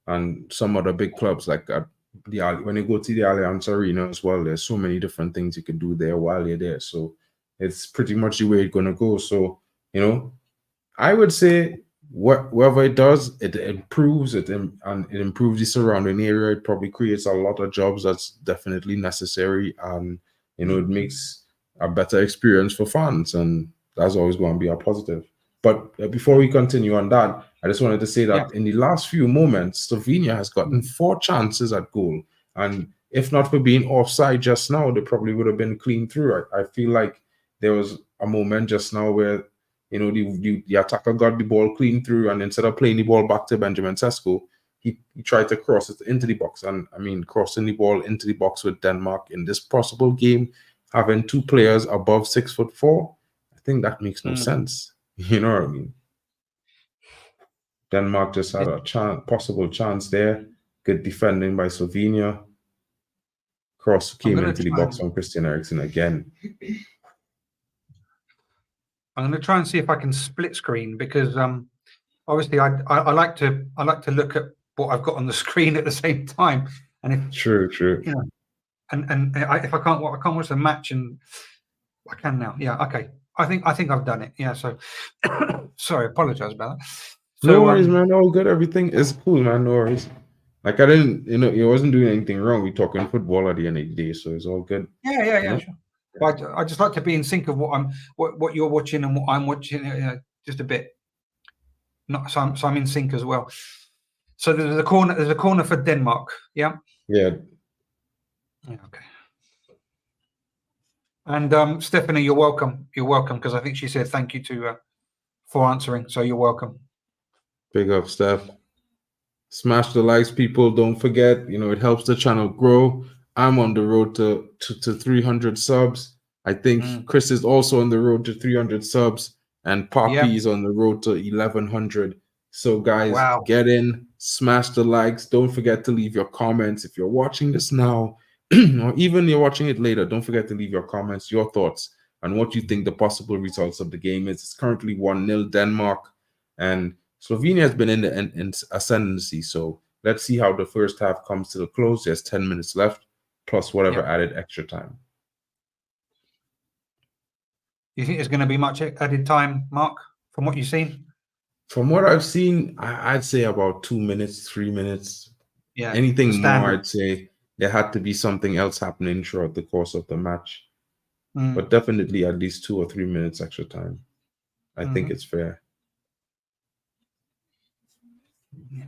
S1: and some other big clubs like when you go to the Allianz Arena as well. There's so many different things you can do there while you're there. So it's pretty much the way it's gonna go. So I would say whatever it does, it improves it, and it improves the surrounding area. It probably creates a lot of jobs that's definitely necessary, and it makes a better experience for fans, and that's always going to be a positive. But before we continue on that, I just wanted to say that in the last few moments, Slovenia has gotten 4 chances at goal, and if not for being offside just now, they probably would have been clean through. I feel like there was a moment just now where the attacker got the ball clean through, and instead of playing the ball back to Benjamin Sesko, he tried to cross it into the box. And I mean, crossing the ball into the box with Denmark in this possible game, having 2 players above 6'4", I think that makes no sense. You know what I mean? Denmark just had a possible chance there. Good defending by Slovenia. Cross came into the box on Christian Eriksen again.
S2: I'm going to try and see if I can split screen, because obviously I like to look at what I've got on the screen at the same time. And if
S1: true,
S2: and if I can't watch the match, and I can now. Yeah, okay. I think I've done it. Yeah. So sorry, apologize about that. So,
S1: no worries, man. All good. Everything is cool, man. No worries. Like, I didn't, you wasn't doing anything wrong. We're talking football at the end of the day, so it's all good.
S2: Yeah. Sure. But I just like to be in sync of what you're watching and what I'm watching, just a bit. So I'm in sync as well. So there's a corner for Denmark. Yeah.
S1: Yeah.
S2: Okay. And Stephanie, you're welcome. You're welcome, because I think she said thank you for answering. So you're welcome.
S1: Big up, Steph. Smash the likes, people. Don't forget, it helps the channel grow. I'm on the road to 300 subs. I think Chris is also on the road to 300 subs, and Poppy is on the road to 1100. So guys, get in, smash the likes. Don't forget to leave your comments if you're watching this now, or even you're watching it later. Don't forget to leave your comments, your thoughts, and what you think the possible results of the game is. It's currently 1-0 Denmark, and Slovenia has been in the ascendancy. So let's see how the first half comes to the close. There's 10 minutes left, plus whatever added extra time.
S2: You think there's going to be much added time, Mark, from what you've seen?
S1: From what I've seen, I'd say about 2 minutes, 3 minutes.
S2: Yeah.
S1: Anything more, I'd say there had to be something else happening throughout the course of the match. But definitely at least 2 or 3 minutes extra time. I think it's fair.
S2: Yeah.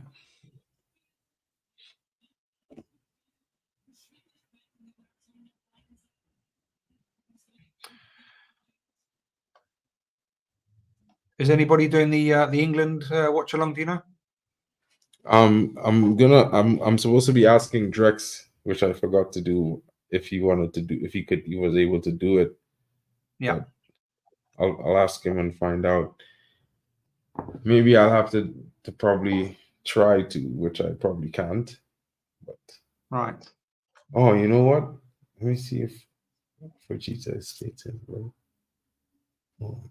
S2: Is anybody doing the England watch along? Do you know?
S1: I'm supposed to be asking Drex, which I forgot to do, if he wanted to do, if he was able to do it.
S2: Yeah.
S1: But I'll ask him and find out. Maybe I'll have to probably try to, which I probably can't. But
S2: Right.
S1: oh, you know what? Let me see if Fujita is stated, bro. Oh.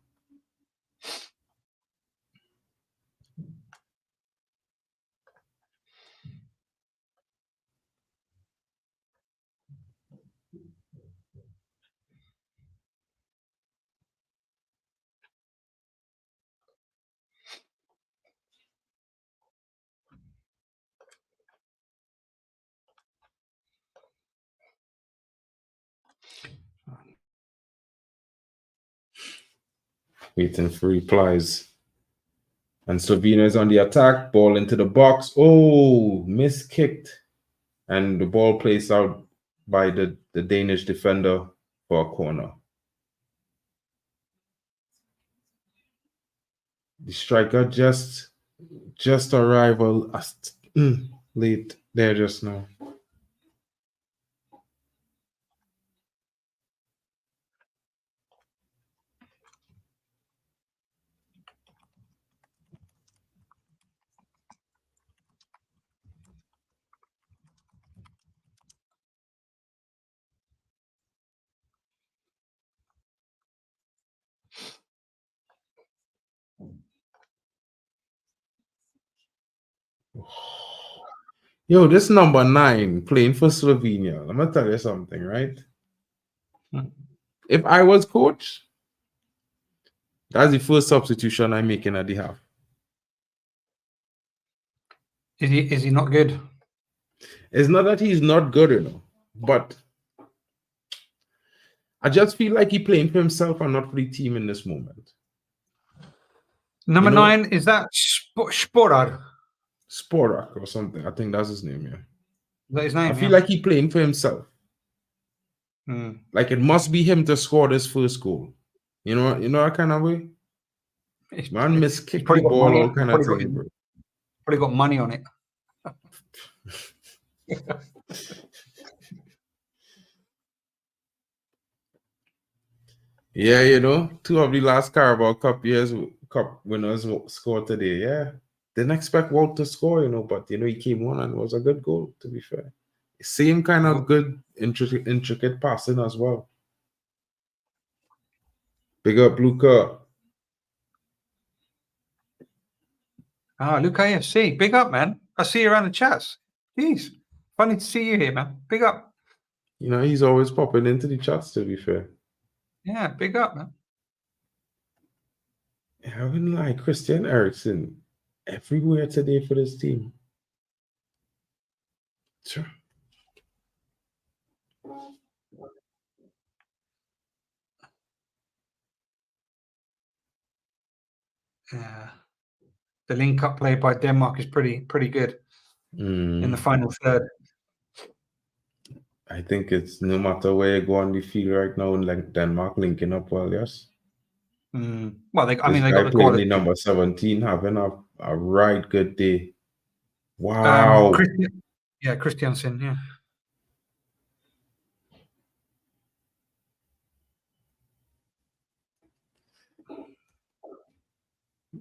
S1: Waiting for replies. And Slovenia is on the attack. Ball into the box. Oh, miss kicked. And the ball placed out by the Danish defender for a corner. The striker just arrived late there just now. Yo, this number 9 playing for Slovenia. I'm gonna tell you something, right? If I was coach, that's the first substitution I'm making at the half.
S2: Is he not good?
S1: It's not that he's not good, but I just feel like he's playing for himself and not for the team in this moment.
S2: Number 9, is that Sporar?
S1: Sporak or something. I think that's his name, yeah.
S2: Is that his name?
S1: I feel like he's playing for himself. Like it must be him to score this first goal. You know that kind of way? Man miskicked the ball, all kind of thing, bro.
S2: Probably got money on it.
S1: Yeah, 2 of the last Carabao Cup winners scored today. Yeah. Didn't expect Walt to score, but he came on and it was a good goal, to be fair. Same kind of good, intricate passing as well. Big up Luca.
S2: Luca AFC. Big up, man. I see you around the chats. Jeez. Funny to see you here, man. Big up.
S1: He's always popping into the chats, to be fair.
S2: Yeah, big up, man.
S1: I wouldn't lie. Christian Eriksen everywhere today for this team. Sure.
S2: Yeah. The link-up play by Denmark is pretty good in the final third.
S1: I think it's no matter where you go on the field right now, like Denmark linking up well, yes.
S2: Well, they got the
S1: quality. Number 17 having a right good day. Wow.
S2: Christiansen, yeah.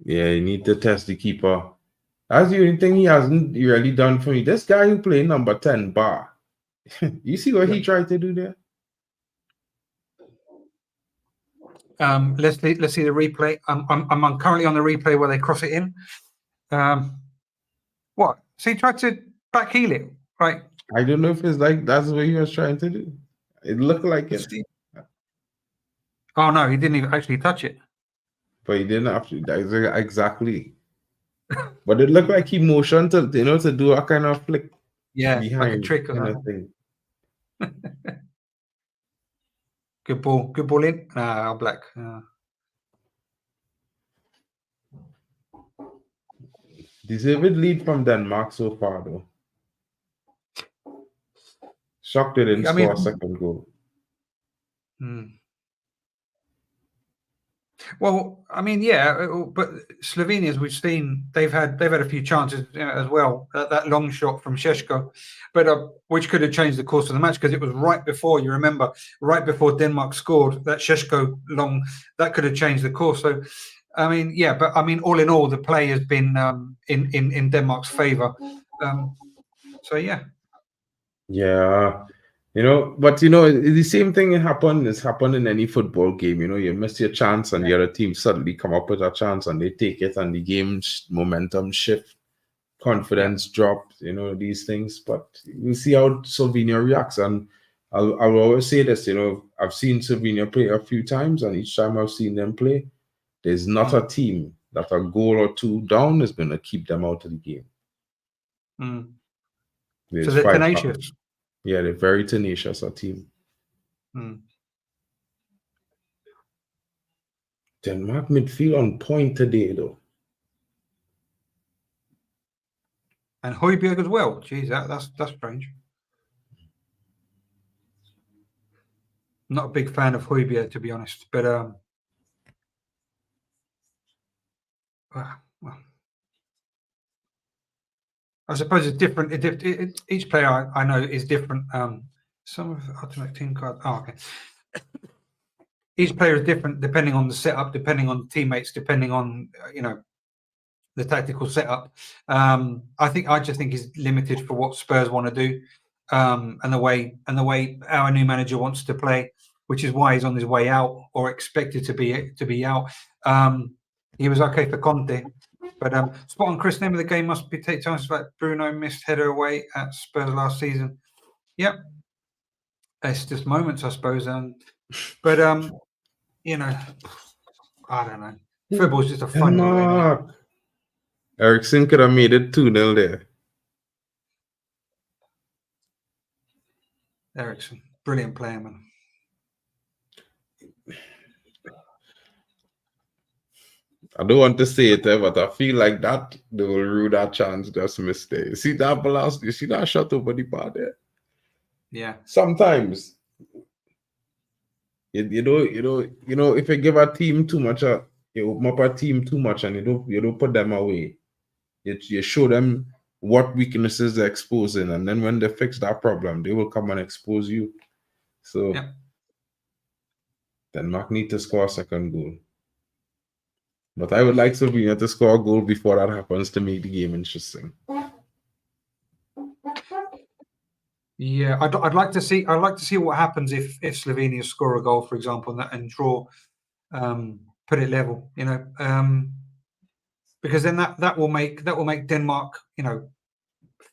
S1: Yeah, you need to test the keeper. That's the only thing he hasn't really done for me. This guy who played number 10, Bar. You see what he tried to do there?
S2: Let's see the replay. I'm currently on the replay where they cross it in. What? So he tried to back heel it, right?
S1: I don't know if it's like that's what he was trying to do. It looked like it.
S2: Oh no, he didn't even actually touch it.
S1: But he didn't have to. Exactly. But it looked like he motioned to to do a kind of flick.
S2: Yeah,
S1: behind
S2: like a trick
S1: kind of thing.
S2: Good ball in. Black.
S1: Deserved lead from Denmark so far, though. Shocked they didn't score a second goal.
S2: Well, I mean, yeah, but Slovenia, as we've seen, they've had a few chances as well. That long shot from Šeško, but which could have changed the course of the match because it was right before. You remember, right before Denmark scored that Šeško long that could have changed the course. So, I mean, yeah, but I mean, all in all, the play has been in Denmark's favour. So yeah.
S1: Yeah. But the same thing is happened in any football game. You miss your chance and the other team suddenly come up with a chance and they take it and the game momentum shift, confidence drop, these things. But we'll see how Slovenia reacts. And I'll always say this, I've seen Slovenia play a few times, and each time I've seen them play, there's not a team that a goal or two down is going to keep them out of the game.
S2: So they're tenacious.
S1: Yeah, they're very tenacious, a team. Denmark midfield on point today, though.
S2: And Højbjerg as well. Jeez, that's strange. Not a big fan of Højbjerg, to be honest, but well, I suppose it's different. Each player I know is different. Some of Ultimate Team Card. Oh, okay. Each player is different depending on the setup, depending on the teammates, depending on the tactical setup. I just think he's limited for what Spurs want to do, and the way our new manager wants to play, which is why he's on his way out or expected to be out. He was okay for Conte, but spot on, Chris. Name of the game must be take chances like Bruno missed header away at Spurs last season. Yep, it's just moments, I suppose. But I don't know. Football's just a fun game.
S1: Ericsson could have made it 2-0 there.
S2: Ericsson, brilliant player, man.
S1: I don't want to say it, but I feel like that they will rule that chance just missed there. You see that blast? You see that shot over the bar there?
S2: Yeah.
S1: Sometimes, if you give a team too much, you open up a team too much, and you don't put them away. You show them what weaknesses they're exposing, and then when they fix that problem, they will come and expose you. So, Denmark need to score a second goal. But I would like Slovenia to score a goal before that happens to make the game interesting.
S2: Yeah, I'd like to see what happens if Slovenia score a goal, for example, and draw, put it level. Because then that will make Denmark,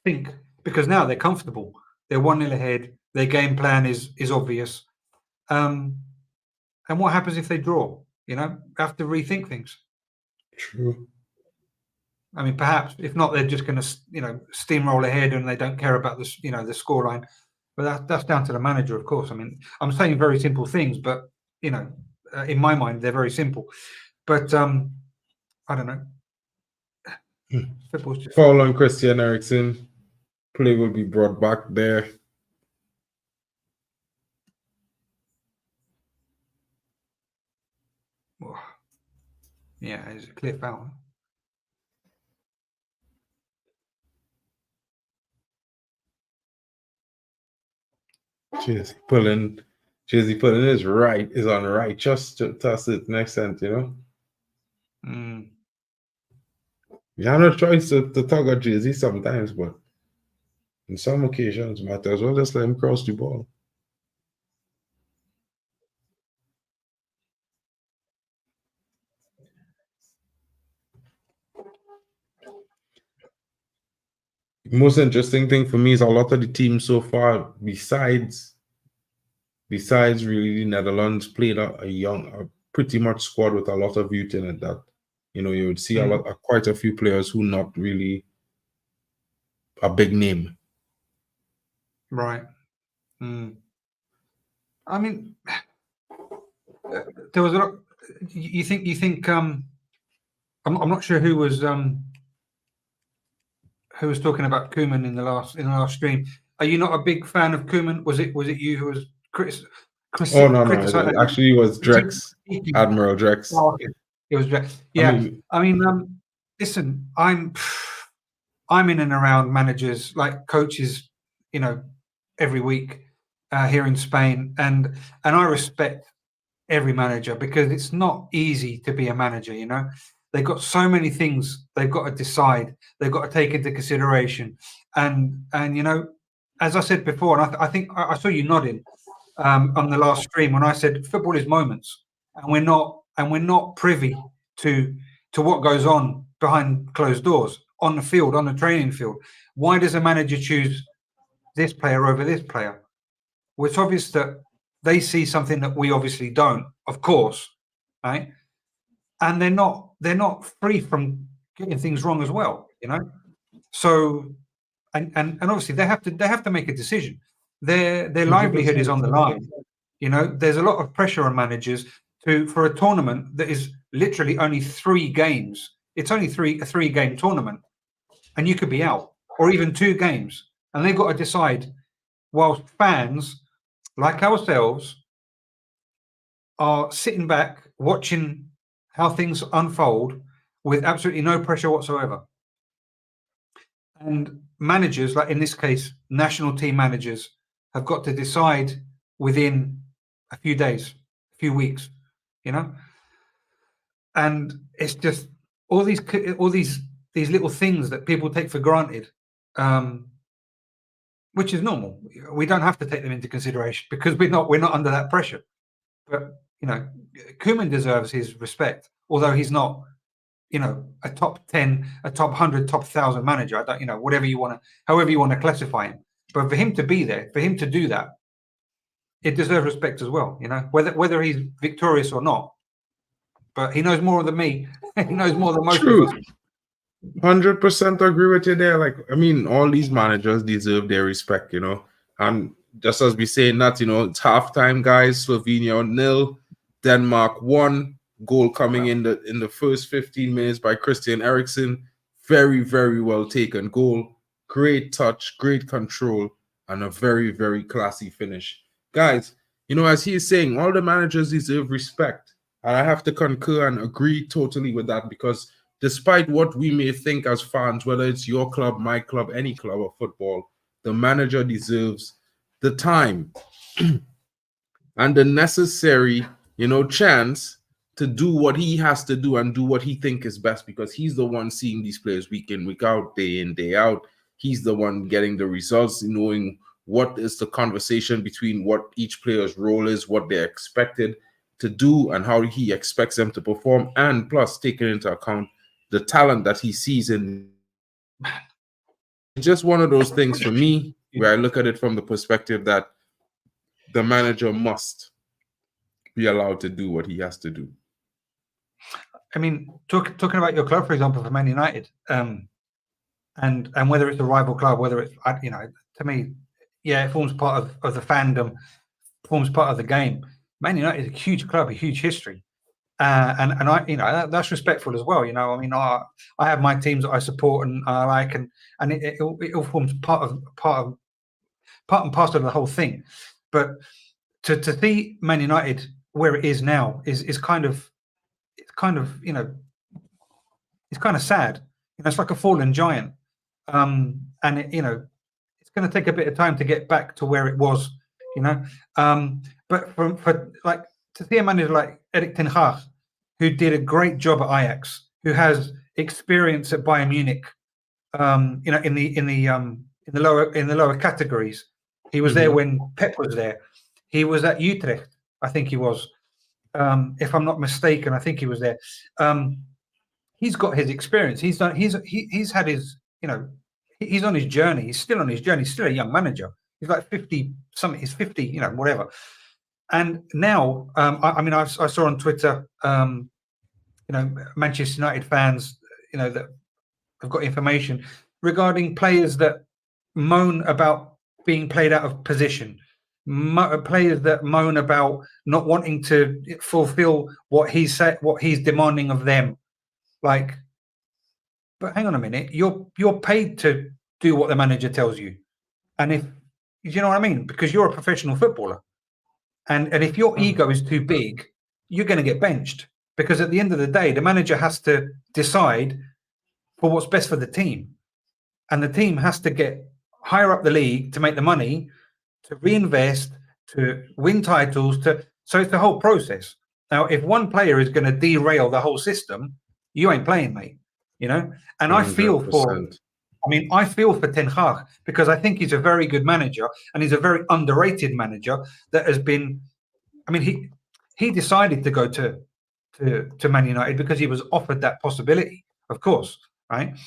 S2: think, because now they're comfortable. They're 1-0 ahead. Their game plan is obvious. And what happens if they draw? Have to rethink things.
S1: True.
S2: I mean, perhaps if not, they're just going to steamroll ahead and they don't care about the scoreline. But that's down to the manager, of course. I mean, I'm saying very simple things, but in my mind, they're very simple. But I don't know. Football's just
S1: foul on Christian Eriksen. Play will be brought back there.
S2: Yeah, it's a clear foul.
S1: Jersey pulling is right, is unrighteous to us it makes sense, You have no choice to tug a Jersey sometimes, but in some occasions, might as well just let him cross the ball. The most interesting thing for me is a lot of the teams so far, besides really the Netherlands, played a pretty much squad with a lot of youth in it that, you would see quite a few players who not really a big name.
S2: Right. I mean, there was a lot. You think? I'm not sure who was talking about Koeman in the last stream. Are you not a big fan of Koeman? Was it you who was
S1: Oh no, no,
S2: criticize.
S1: it actually was Drex,
S2: Critiquing.
S1: Admiral Drex.
S2: Oh, okay. It was,
S1: I
S2: yeah.
S1: mean,
S2: I mean, listen, I'm in and around managers, like coaches, you know, every week here in Spain, and I respect every manager because it's not easy to be a manager. You know, they've got so many things they've got to decide, they've got to take into consideration, and you know, as I said before, and I think I saw you nodding on the last stream when I said football is moments, and we're not privy to what goes on behind closed doors on the field, on the training field. Why does a manager choose this player over this player? Well, it's obvious that they see something that we obviously don't, of course, right? And they're not free from getting things wrong as well, you know. So and obviously they have to make a decision. Their livelihood is on the line. You know, there's a lot of pressure on managers for a tournament that is literally only 3 games. It's only a 3-game tournament, and you could be out, or even 2 games, and they've got to decide. Whilst fans like ourselves are sitting back watching how things unfold with absolutely no pressure whatsoever. And managers, like in this case, national team managers, have got to decide within a few days, a few weeks, you know. And it's just all these little things that people take for granted, which is normal. We don't have to take them into consideration because we're not under that pressure. But you know, Koeman deserves his respect, although he's not, you know, a top 10, a top 100, top 1,000 manager. I don't, you know, however you want to classify him. But for him to be there, for him to do that, it deserves respect as well. You know, whether he's victorious or not. But he knows more than me. He knows more than most
S1: true.
S2: of us.
S1: 100% agree with you there. Like, I mean, all these managers deserve their respect, you know. And just as we saying that, you know, it's halftime, guys. Slovenia 0, Denmark 1. Goal coming in the first 15 minutes by Christian Eriksen. Very, very well taken goal. Great touch, great control, and a very, very classy finish. Guys, you know, as he is saying, all the managers deserve respect. And I have to concur and agree totally with that because despite what we may think as fans, whether it's your club, my club, any club of football, the manager deserves the time and the necessary, you know, chance to do what he has to do and do what he think is best because he's the one seeing these players week in, week out, day in, day out. He's the one getting the results, knowing what is the conversation between what each player's role is, what they're expected to do, and how he expects them to perform, and plus taking into account the talent that he sees in. It's just one of those things for me where I look at it from the perspective that the manager must be allowed to do what he has to do.
S2: I mean, talking about your club, for example, for Man United, and whether it's a rival club, whether it's, you know, to me, yeah, it forms part of the fandom, forms part of the game. Man United is a huge club, a huge history, and I, you know, that's respectful as well. You know, I mean, I have my teams that I support and I like, and it all forms part and parcel of the whole thing. But to see Man United where it is now is kind of, you know, it's kind of sad. You know, it's like a fallen giant, and it, you know, it's going to take a bit of time to get back to where it was. You know, but for like to see a manager like Erik ten Hag, who did a great job at Ajax, who has experience at Bayern Munich, you know, in the lower categories. He was there when Pep was there. He was at Utrecht, I think he was. If I'm not mistaken, I think he was there. He's got his experience. He's had his, you know, he's on his journey. He's still on his journey. He's still a young manager. He's like 50 something. He's 50, you know, whatever. And now, I mean, I saw on Twitter, you know, Manchester United fans, you know, that have got information regarding players that moan about being played out of position, players that moan about not wanting to fulfill what he's demanding of them. Like, but hang on a minute, you're paid to do what the manager tells you, and if you know what I mean, because you're a professional footballer, And if your ego is too big, you're going to get benched, because at the end of the day, the manager has to decide for what's best for the team. And the team has to get higher up the league to make the money, to reinvest, to win titles. So it's the whole process. Now, if one player is going to derail the whole system, you ain't playing, mate. You know? And I feel for
S1: 100%.
S2: Ten Hag, because I think he's a very good manager, and he's a very underrated manager that has been. I mean, he decided to go to Man United because he was offered that possibility, of course, right?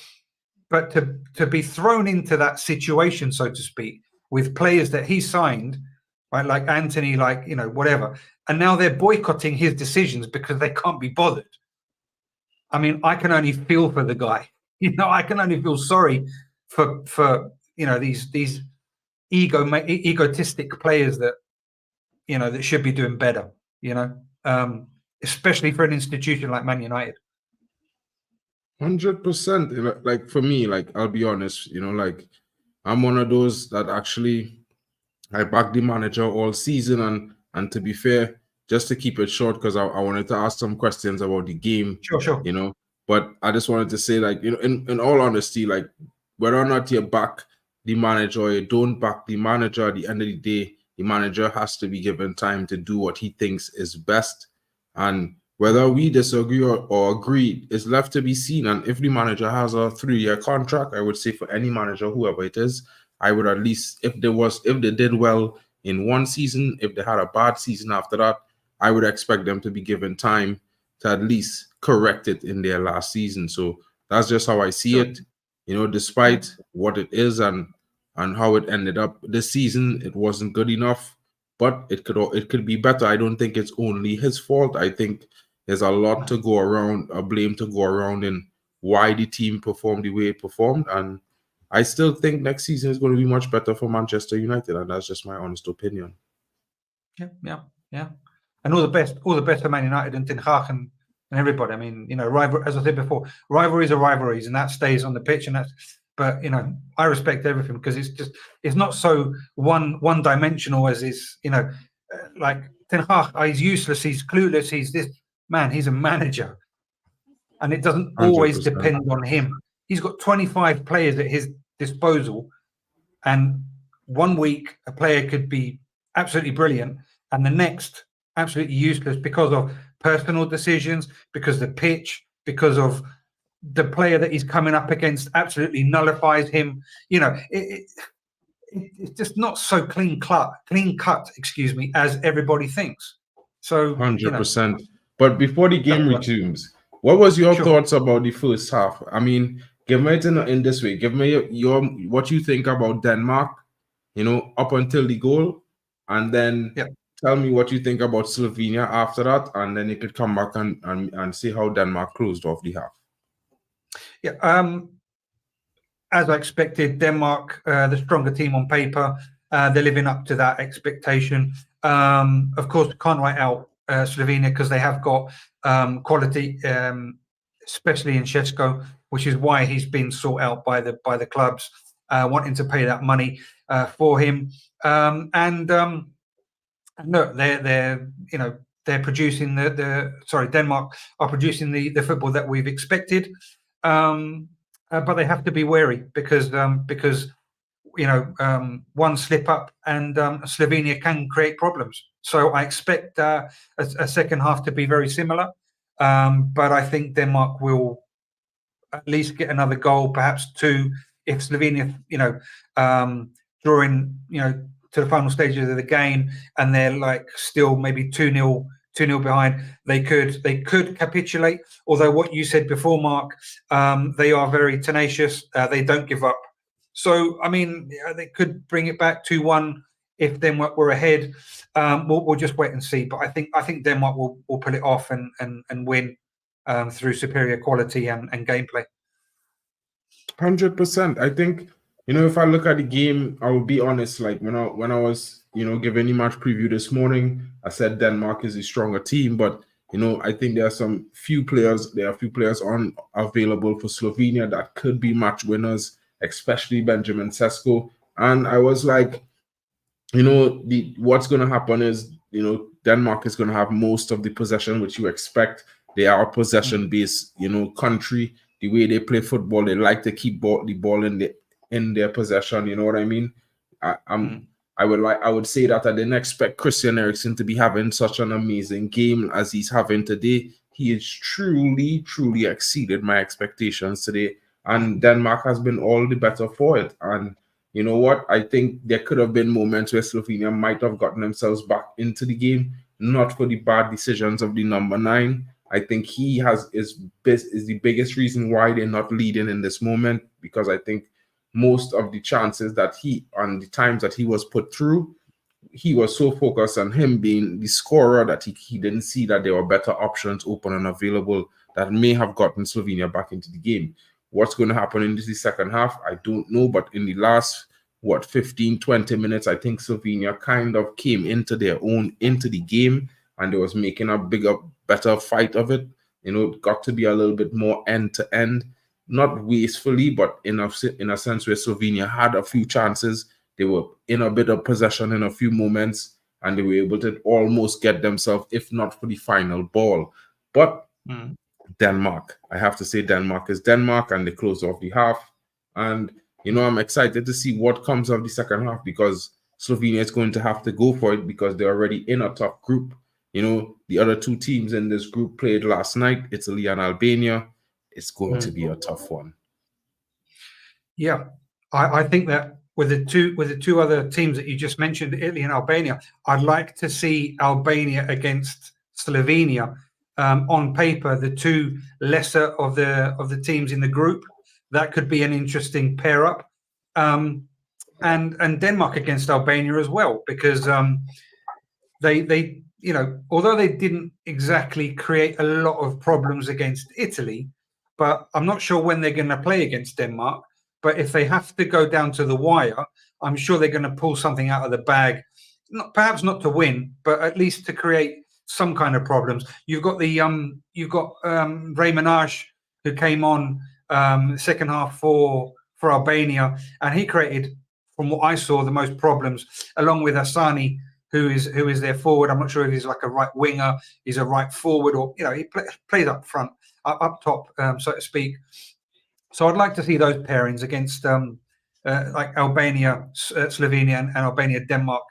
S2: But to be thrown into that situation, so to speak, with players that he signed, right, like Anthony, like, you know, whatever, and now they're boycotting his decisions because they can't be bothered. I mean, I can only feel for the guy. You know, I can only feel sorry for you know, these egotistic players that, you know, that should be doing better. You know, especially for an institution like Man United.
S1: 100%. Like for me, like I'll be honest, you know, like I'm one of those that actually I backed the manager all season, and to be fair, just to keep it short, because I wanted to ask some questions about the game,
S2: Sure.
S1: you know. But I just wanted to say, like, you know, in all honesty, like whether or not you back the manager or you don't back the manager, at the end of the day, the manager has to be given time to do what he thinks is best. And whether we disagree or agree is left to be seen. And if the manager has a 3-year contract, I would say for any manager, whoever it is, I would at least, if they did well in one season, if they had a bad season after that, I would expect them to be given time to at least correct it in their last season. So that's just how I see it. You know, despite what it is and how it ended up this season, it wasn't good enough, but it could be better. I don't think it's only his fault. I think there's a lot to go around, a blame to go around in why the team performed the way it performed. And I still think next season is going to be much better for Manchester United, and that's just my honest opinion.
S2: Yeah. And all the best for Man United and Ten Hag and everybody. I mean, you know, as I said before, rivalries are rivalries, and that stays on the pitch. And that's, but you know, I respect everything, because it's not so one dimensional as is. You know, like Ten Hag, he's useless, he's clueless, he's this man. He's a manager, and it doesn't always
S1: 100%.
S2: depend on him. He's got 25 players at his disposal, and one week a player could be absolutely brilliant, and the next absolutely useless because of personal decisions, because the pitch, because of the player that he's coming up against absolutely nullifies him. You know, it's just not so clean cut, excuse me, as everybody thinks. So
S1: 100%.
S2: You know,
S1: but before the game resumes, what was your
S2: Sure.
S1: thoughts about the first half? I mean, give me it in this way. Give me your what you think about Denmark, you know, up until the goal, and then tell me what you think about Slovenia after that, and then you could come back and see how Denmark closed off the half.
S2: Yeah. As I expected, Denmark, the stronger team on paper, they're living up to that expectation. Of course, we can't write out Slovenia, because they have got quality, especially in Šeško, which is why he's been sought out by the clubs wanting to pay that money for him. Look, they're producing Denmark are producing the football that we've expected. But they have to be wary, because you know, one slip up and Slovenia can create problems. So I expect a second half to be very similar. But I think Denmark will at least get another goal, perhaps two, if Slovenia, you know, drawing, you know, to the final stages of the game, and they're like still maybe 2-0 behind, they could capitulate. Although what you said before, Mark, they are very tenacious. They don't give up. So I mean, they could bring it back 2-1 if Denmark were ahead. We'll just wait and see. But I think Denmark will pull it off and win through superior quality and gameplay.
S1: 100%. I think, you know, if I look at the game, I will be honest. Like when I was, you know, giving the match preview this morning, I said Denmark is a stronger team, but you know, I think there are few players on available for Slovenia that could be match winners, especially Benjamin Sesko. And I was like, you know, what's going to happen is Denmark is going to have most of the possession, which you expect. They are a possession-based, country. The way they play football, they like to keep the ball in their possession. You know what I mean? I would say that I didn't expect Christian Eriksen to be having such an amazing game as he's having today. He has truly, truly exceeded my expectations today, and Denmark has been all the better for it. And you know what? I think there could have been moments where Slovenia might have gotten themselves back into the game, not for the bad decisions of the number 9. I think he is the biggest reason why they're not leading in this moment, because I think most of the chances that on the times that he was put through, he was so focused on him being the scorer that he didn't see that there were better options open and available that may have gotten Slovenia back into the game. What's going to happen in the second half, I don't know. But in the last, 15, 20 minutes, I think Slovenia kind of came into their own into the game, and they was making a bigger, better fight of it. It got to be a little bit more end-to-end, not wastefully, but in a sense where Slovenia had a few chances. They were in a bit of possession in a few moments, and they were able to almost get themselves, if not for the final ball. But Denmark, I have to say Denmark is Denmark, and they close off the half. And, I'm excited to see what comes of the second half, because Slovenia is going to have to go for it, because they're already in a tough group. The other two teams in this group played last night, Italy and Albania. It's going to be a tough one.
S2: Yeah, I think that with the two other teams that you just mentioned, Italy and Albania, I'd like to see Albania against Slovenia. On paper, the two lesser of the teams in the group, that could be an interesting pair up. And Denmark against Albania as well, because they although they didn't exactly create a lot of problems against Italy, but I'm not sure when they're going to play against Denmark. But if they have to go down to the wire, I'm sure they're going to pull something out of the bag. Perhaps not to win, but at least to create some kind of problems. You've got Raymond Ash, who came on second half for Albania, and he created, from what I saw, the most problems, along with Asani, who is their forward. I'm not sure if he's like a right winger, he's a right forward, or he plays up front, up top, so to speak. So I'd like to see those pairings against like Albania, Slovenia, and Albania, Denmark.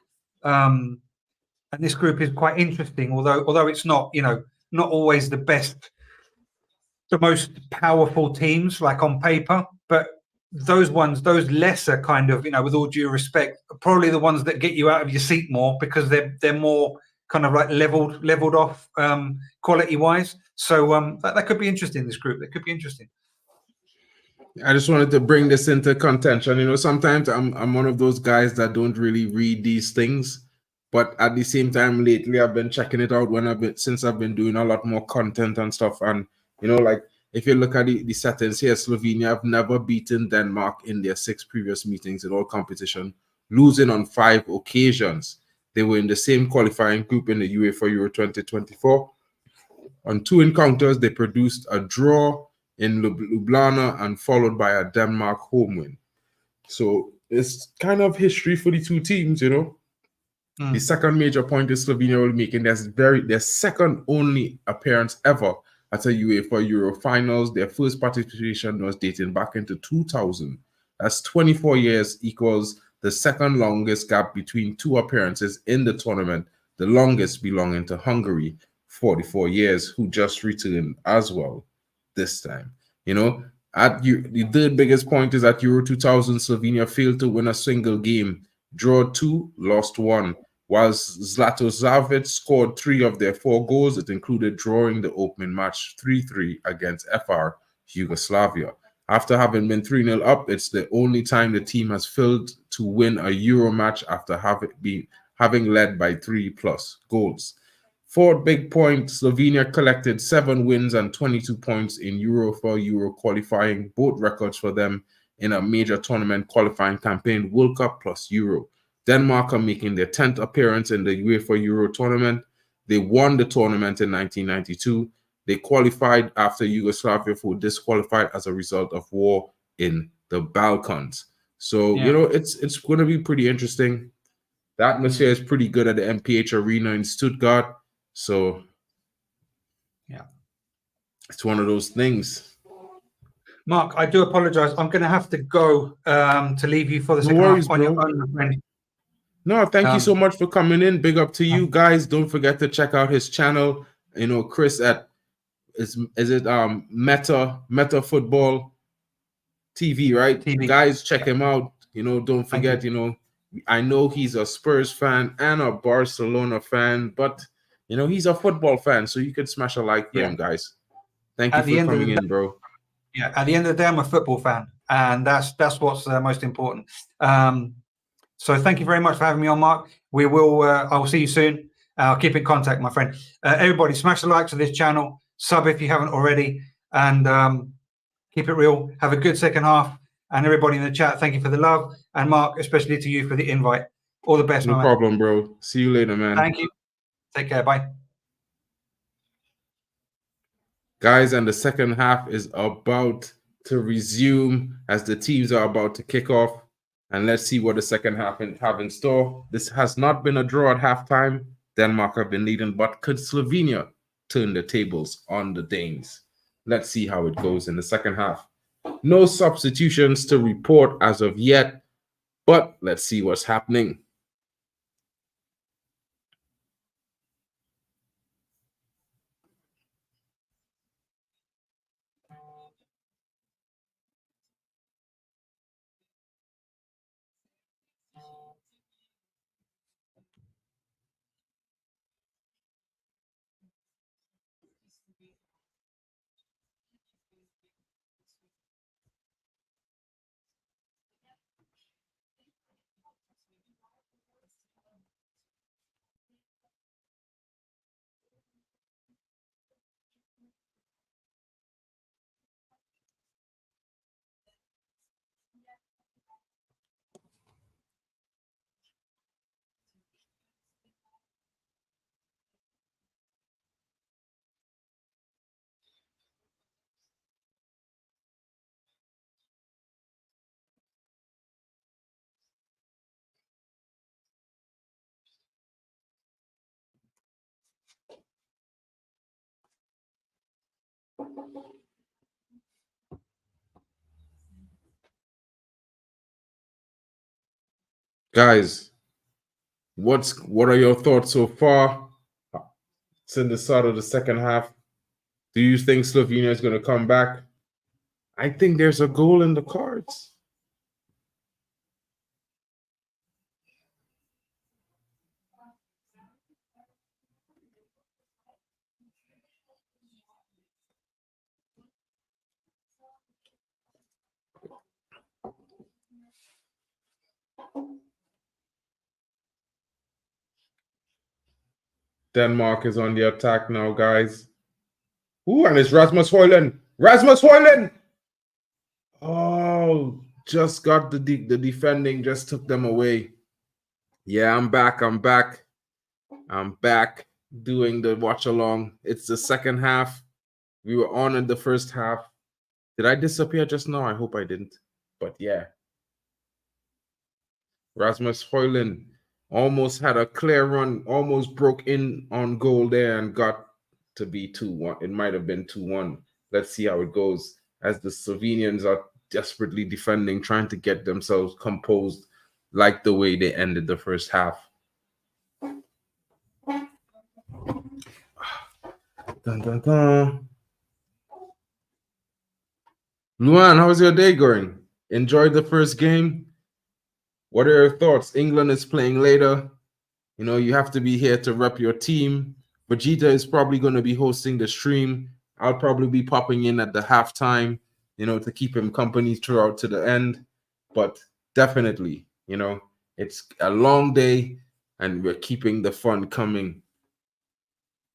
S2: And this group is quite interesting, although it's not not always the most powerful teams like on paper, but those lesser kind of, with all due respect, are probably the ones that get you out of your seat more, because they're more kind of like leveled off quality wise. So that could be interesting. This group, that could be interesting.
S1: I just wanted to bring this into contention. Sometimes I'm one of those guys that don't really read these things, but at the same time, lately I've been checking it out since I've been doing a lot more content and stuff. And like, if you look at the settings here, Slovenia have never beaten Denmark in their 6 previous meetings in all competition, losing on 5 occasions. They were in the same qualifying group in the UEFA Euro 2024. On 2 encounters, they produced a draw in Ljubljana and followed by a Denmark home win. So it's kind of history for the two teams, The second major point is Slovenia will be making their second only appearance ever at a UEFA Euro finals. Their first participation was dating back into 2000. That's 24 years, equals the second longest gap between 2 appearances in the tournament, the longest belonging to Hungary, 44 years, who just returned as well this time. The third biggest point is at Euro 2000, Slovenia failed to win a single game, draw 2, lost 1. Whilst Zlatozavic scored 3 of their 4 goals, it included drawing the opening match 3-3 against FR Yugoslavia. After having been 3-0 up, it's the only time the team has failed to win a Euro match after having led by 3+ goals. Fourth big point, Slovenia collected 7 wins and 22 points in Euro for Euro qualifying, both records for them in a major tournament qualifying campaign, World Cup plus Euro. Denmark are making their 10th appearance in the UEFA Euro tournament. They won the tournament in 1992. They qualified after Yugoslavia were disqualified as a result of war in the Balkans. So, it's going to be pretty interesting. The atmosphere is pretty good at the MPH Arena in Stuttgart. So
S2: yeah,
S1: it's one of those things.
S2: Mark, I do apologize. I'm going to have to go to leave you for the
S1: No
S2: second
S1: worries,
S2: half on your
S1: bro.
S2: own, my friend.
S1: No, thank you so much for coming in. Big up to you guys. Don't forget to check out his channel. You know, Chris at is it Meta Football TV, right?
S2: TV.
S1: Guys, check him out. You know, don't forget, you know, I know he's a Spurs fan and a Barcelona fan, but you know, he's a football fan, so you can smash a like for him, guys. Thank you for coming in, bro.
S2: Yeah, at the end of the day, I'm a football fan, and that's what's most important. So thank you very much for having me on, Mark. We will. I will see you soon. I'll keep in contact, my friend. Everybody, smash the likes of this channel, sub if you haven't already, and keep it real. Have a good second half, and everybody in the chat, thank you for the love, and Mark, especially to you for the invite. All the best,
S1: no
S2: my
S1: problem, bro. See you later, man.
S2: Thank you. Take care. Bye.
S1: Guys, and the second half is about to resume as the teams are about to kick off. And let's see what the second half have in store. This has not been a draw at halftime. Denmark have been leading, but could Slovenia turn the tables on the Danes? Let's see how it goes in the second half. No substitutions to report as of yet, but let's see what's happening. Guys, what are your thoughts so far since the start of the second half? Do you think Slovenia is going to come back? I think there's a goal in the cards. Denmark is on the attack now, guys. Ooh, and it's Rasmus Højlund. Rasmus Højlund! Oh, just got the defending, just took them away. Yeah, I'm back. I'm back doing the watch along. It's the second half. We were on in the first half. Did I disappear just now? I hope I didn't. But yeah. Rasmus Højlund almost had a clear run, almost broke in on goal there and got to be 2-1. It might have been 2-1. Let's see how it goes as the Slovenians are desperately defending, trying to get themselves composed like the way they ended the first half. Dun, dun, dun. Luan, how's your day going? Enjoyed the first game? What are your thoughts? England is playing later. You know, you have to be here to rep your team. Vegeta is probably going to be hosting the stream. I'll probably be popping in at the halftime, you know, to keep him company throughout to the end. But definitely, you know, it's a long day and we're keeping the fun coming.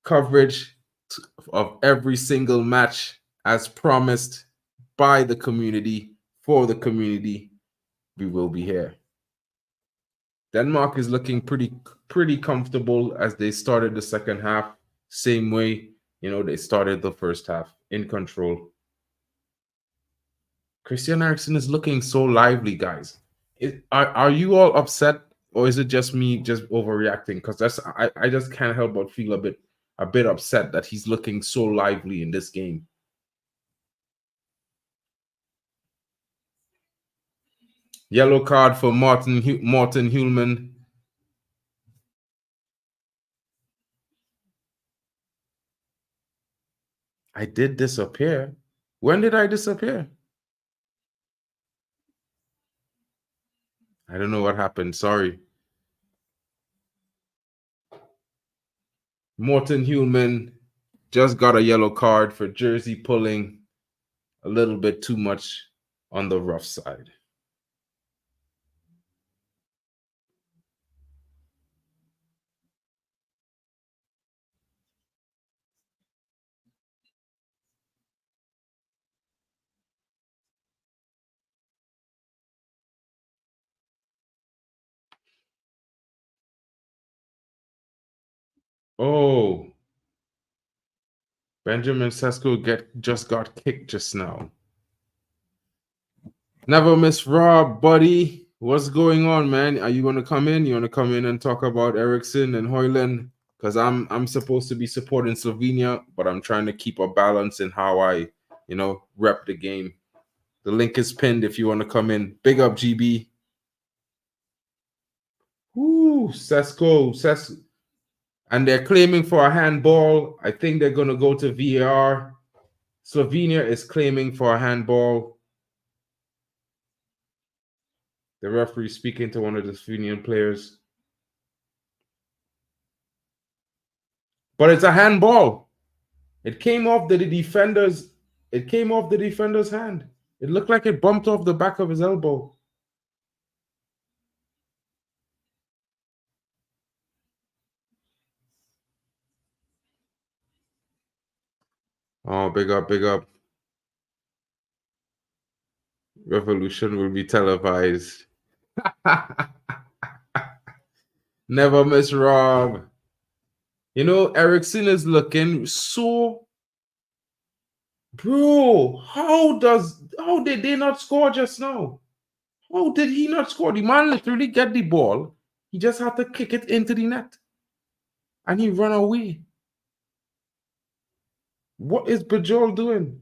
S1: Coverage of every single match as promised by the community, for the community. We will be here. Denmark is looking pretty comfortable as they started the second half. Same way, you know, they started the first half in control. Christian Eriksen is looking so lively, guys. Are you all upset or is it just me just overreacting? Because I just can't help but feel a bit upset that he's looking so lively in this game. Yellow card for Martin Hulman. I did disappear. When did I disappear? I don't know what happened. Sorry. Morton Hulman just got a yellow card for jersey pulling a little bit too much on the rough side. Oh, Benjamin Sesko just got kicked just now. Never miss Rob, buddy. What's going on, man? Are you gonna come in? You wanna come in and talk about Eriksson and Hoyland? Because I'm supposed to be supporting Slovenia, but I'm trying to keep a balance in how I, rep the game. The link is pinned if you want to come in. Big up, GB. Woo, Sesko. And they're claiming for a handball. I think they're going to go to VAR. Slovenia is claiming for a handball. The referee speaking to one of the Slovenian players. But it's a handball. It came off the defender's. It came off the defender's hand. It looked like it bumped off the back of his elbow. Oh, big up, big up. Revolution will be televised. Never miss Rob. Eriksson is looking so. Bro, how did they not score just now? How did he not score? The man literally get the ball. He just had to kick it into the net. And he run away. What is Bajol doing?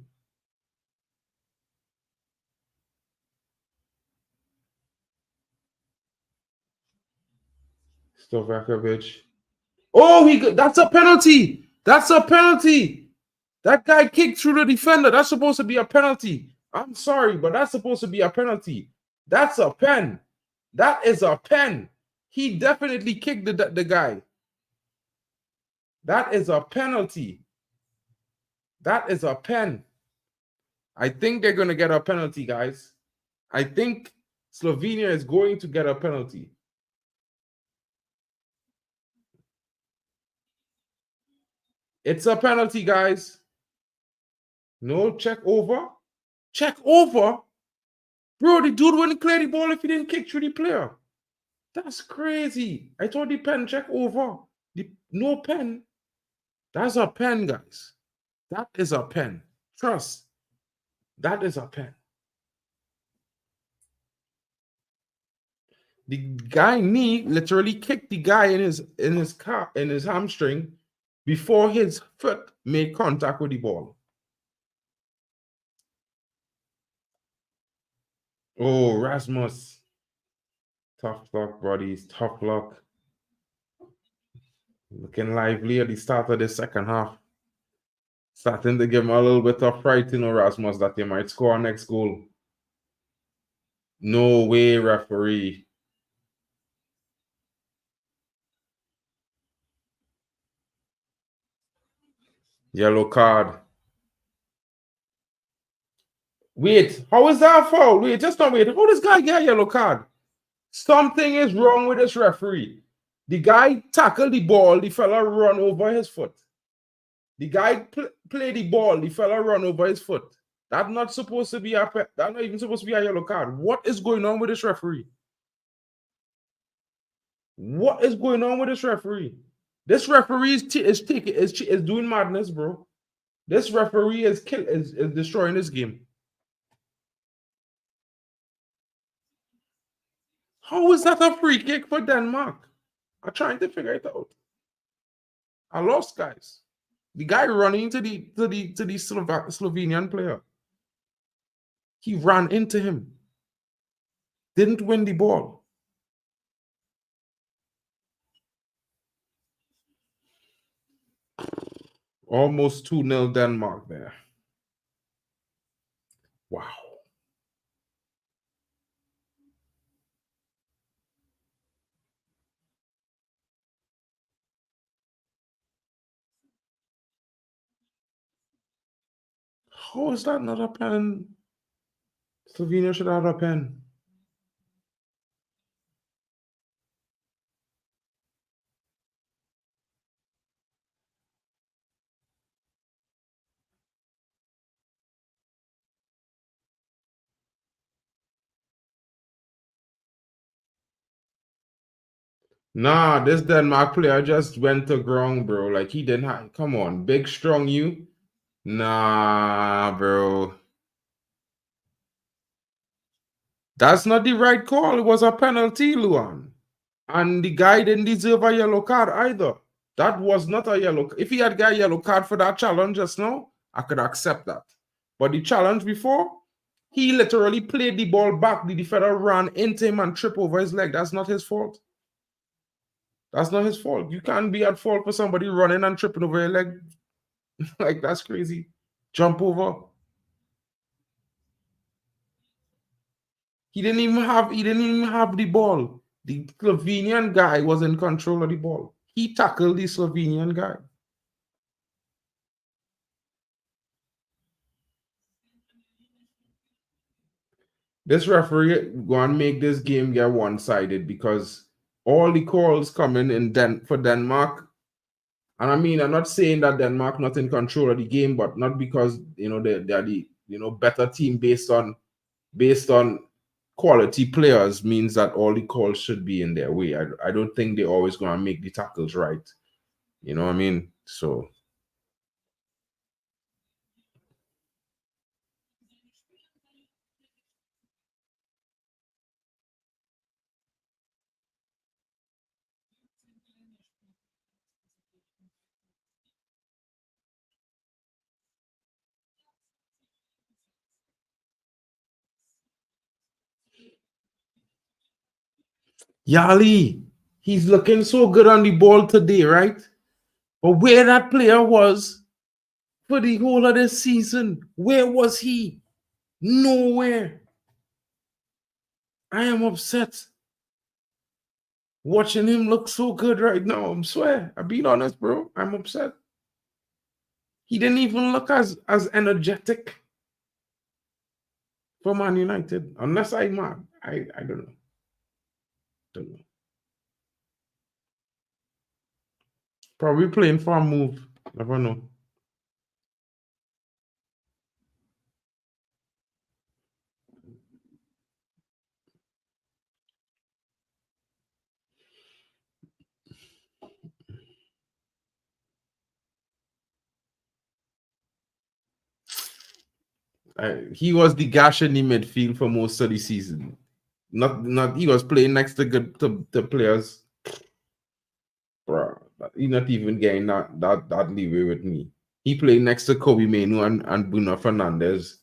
S1: Stovakovic. Oh, that's a penalty. That's a penalty. That guy kicked through the defender. That's supposed to be a penalty. I'm sorry, but that's supposed to be a penalty. That's a pen. That is a pen. He definitely kicked the guy. That is a penalty. That is a pen. I think they're going to get a penalty, guys. I think Slovenia is going to get a penalty. It's a penalty, guys. No, check over. Check over? Bro, the dude wouldn't clear the ball if he didn't kick through the player. That's crazy. I told the pen, check over. No pen. That's a pen, guys. That is a pen. Trust. That is a pen. The guy knee literally kicked the guy in his hamstring before his foot made contact with the ball. Oh, Rasmus. Tough luck, buddies. Tough luck. Looking lively at the start of the second half. Starting to give him a little bit of fright, Rasmus, that they might score our next goal. No way, referee. Yellow card. Wait, how is that foul? Wait, just don't wait. How does this guy get a yellow card? Something is wrong with this referee. The guy tackled the ball, the fella run over his foot. The guy play the ball, the fella run over his foot. That's not even supposed to be a yellow card. What is going on with this referee? What is going on with this referee? This referee is doing madness, bro. This referee is destroying this game. How is that a free kick for Denmark? I'm trying to figure it out. I lost, guys. The guy running to the Slovenian player. He ran into him. Didn't win the ball. Almost 2-0 Denmark there. Wow. How is that not a pen? Slovenia should have a pen. Nah, this Denmark player just went to ground, bro. Like he didn't have. Come on, big strong you. Nah, bro. That's not the right call. It was a penalty, Luan. And the guy didn't deserve a yellow card either. That was not a yellow. If he had got a yellow card for that challenge just now, I could accept that. But the challenge before, he literally played the ball back. The defender ran into him and tripped over his leg. That's not his fault. That's not his fault. You can't be at fault for somebody running and tripping over your leg. Like, that's crazy. Jump over. He didn't even have the ball. The Slovenian guy was in control of the ball. He tackled the Slovenian guy. This referee going to make this game get one-sided because all the calls coming in for Denmark. And I mean, I'm not saying that Denmark not in control of the game, but not because they're the better team based on quality players means that all the calls should be in their way. I don't think they're always going to make the tackles right. You know what I mean? So Yali, he's looking so good on the ball today, right? But where that player was for the whole of this season, where was he? Nowhere. I am upset. Watching him look so good right now. I'm swear. I'm being honest, bro. I'm upset. He didn't even look as energetic for Man United. Unless I'm mad. I don't know. Don't know. Probably playing for a move. Never know. He was the gash in the midfield for most of the season. Not he was playing next to good to players. Bro, he's not even getting that leeway with me. He played next to Kobe Manu and Bruno Fernandes.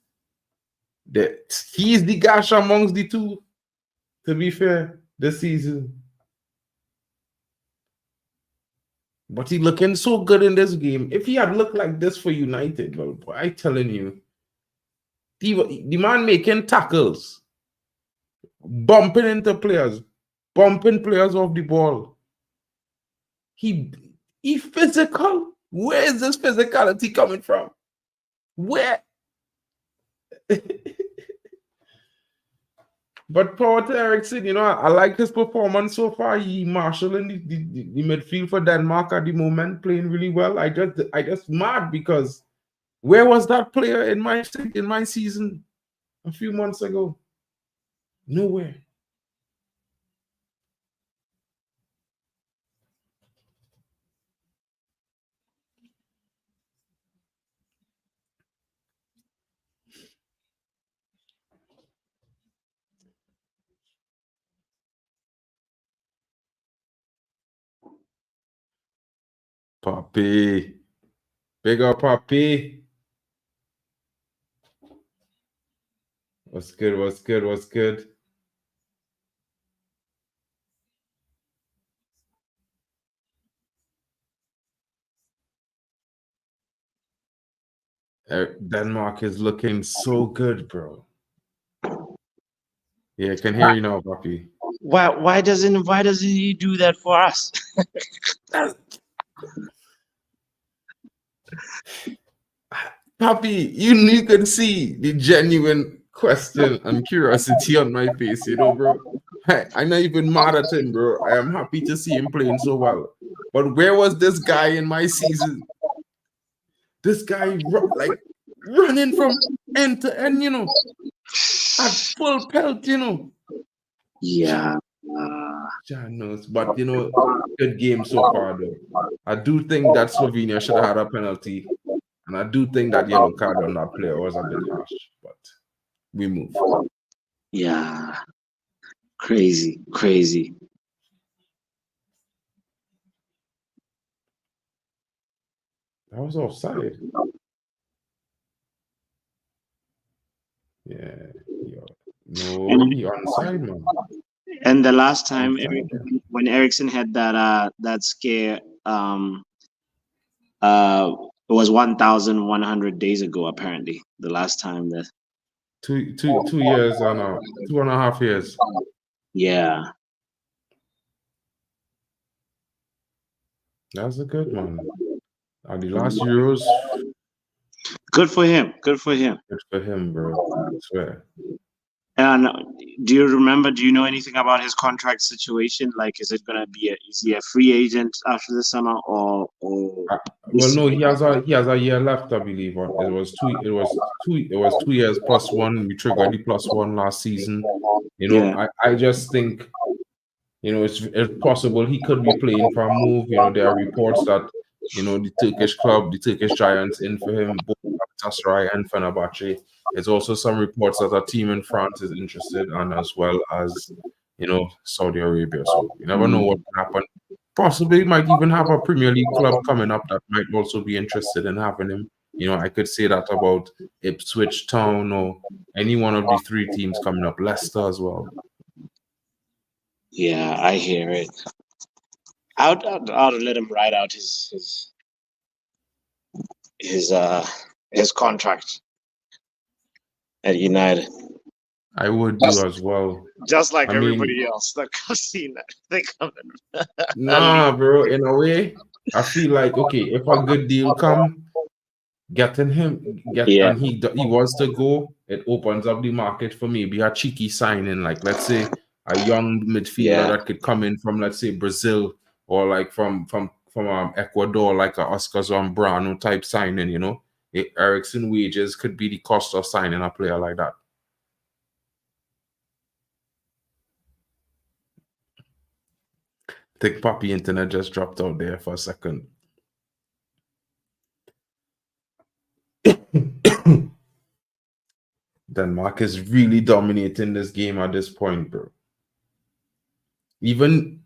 S1: He's the gash amongst the two, to be fair, this season. But he looking so good in this game. If he had looked like this for United, well, I telling you, the man making tackles, bumping into players, bumping players off the ball. He physical. Where is this physicality coming from? Where? But power to Ericsson, I like his performance so far. He marshalling the midfield for Denmark at the moment, playing really well. I just mad because where was that player in my season a few months ago? Nowhere. Poppy. Big up, Poppy. What's good? What's good? What's good? Denmark is looking so good, bro. Yeah, I can hear you now, Poppy.
S3: Why doesn't he do that for us?
S1: Poppy, you can see the genuine question and curiosity on my face, bro. I'm not even mad at him, bro. I am happy to see him playing so well. But where was this guy in my season? This guy running from end to end, at full pelt,
S3: Yeah.
S1: John knows, but good game so far though. I do think that Slovenia should have had a penalty, and I do think that yellow card on that player was a bit harsh. But we move.
S3: Yeah. Crazy.
S1: That was offside. Yeah. No, he onside, man.
S3: And the last time when Ericsson had that scare, it was 1,100 days ago. Apparently, the last time that
S1: 2 years and 2.5 years.
S3: Yeah.
S1: That's a good one. The last Euros.
S3: Good for him.
S1: Good for him, bro. I swear.
S3: And do you know anything about his contract situation? Like, is it gonna be is he a free agent after the summer or?
S1: Well, no, he has a year left, I believe. It was 2 years plus one. We triggered the plus one last season. I just think, it's possible he could be playing for a move. There are reports that, the Turkish club, the Turkish Giants, in for him, both Galatasaray and Fenerbahce. There's also some reports that a team in France is interested, and as well as, Saudi Arabia. So you never know what can happen. Possibly might even have a Premier League club coming up that might also be interested in having him. I could say that about Ipswich Town or any one of the 3 teams coming up, Leicester as well.
S3: Yeah, I hear it. I'd let him ride out his contract at United.
S1: I would do as well.
S3: Just like everybody else. Like, I've seen that. They come in.
S1: Nah, bro. In a way, I feel like, okay, if a good deal come, and he was to go, it opens up the market for maybe a cheeky signing, like let's say a young midfielder that could come in from, let's say, Brazil, or like from Ecuador, like a Oscar Zambrano type signing. Ericsson wages could be the cost of signing a player like that. I think Poppy internet just dropped out there for a second. Denmark is really dominating this game at this point, bro. Even,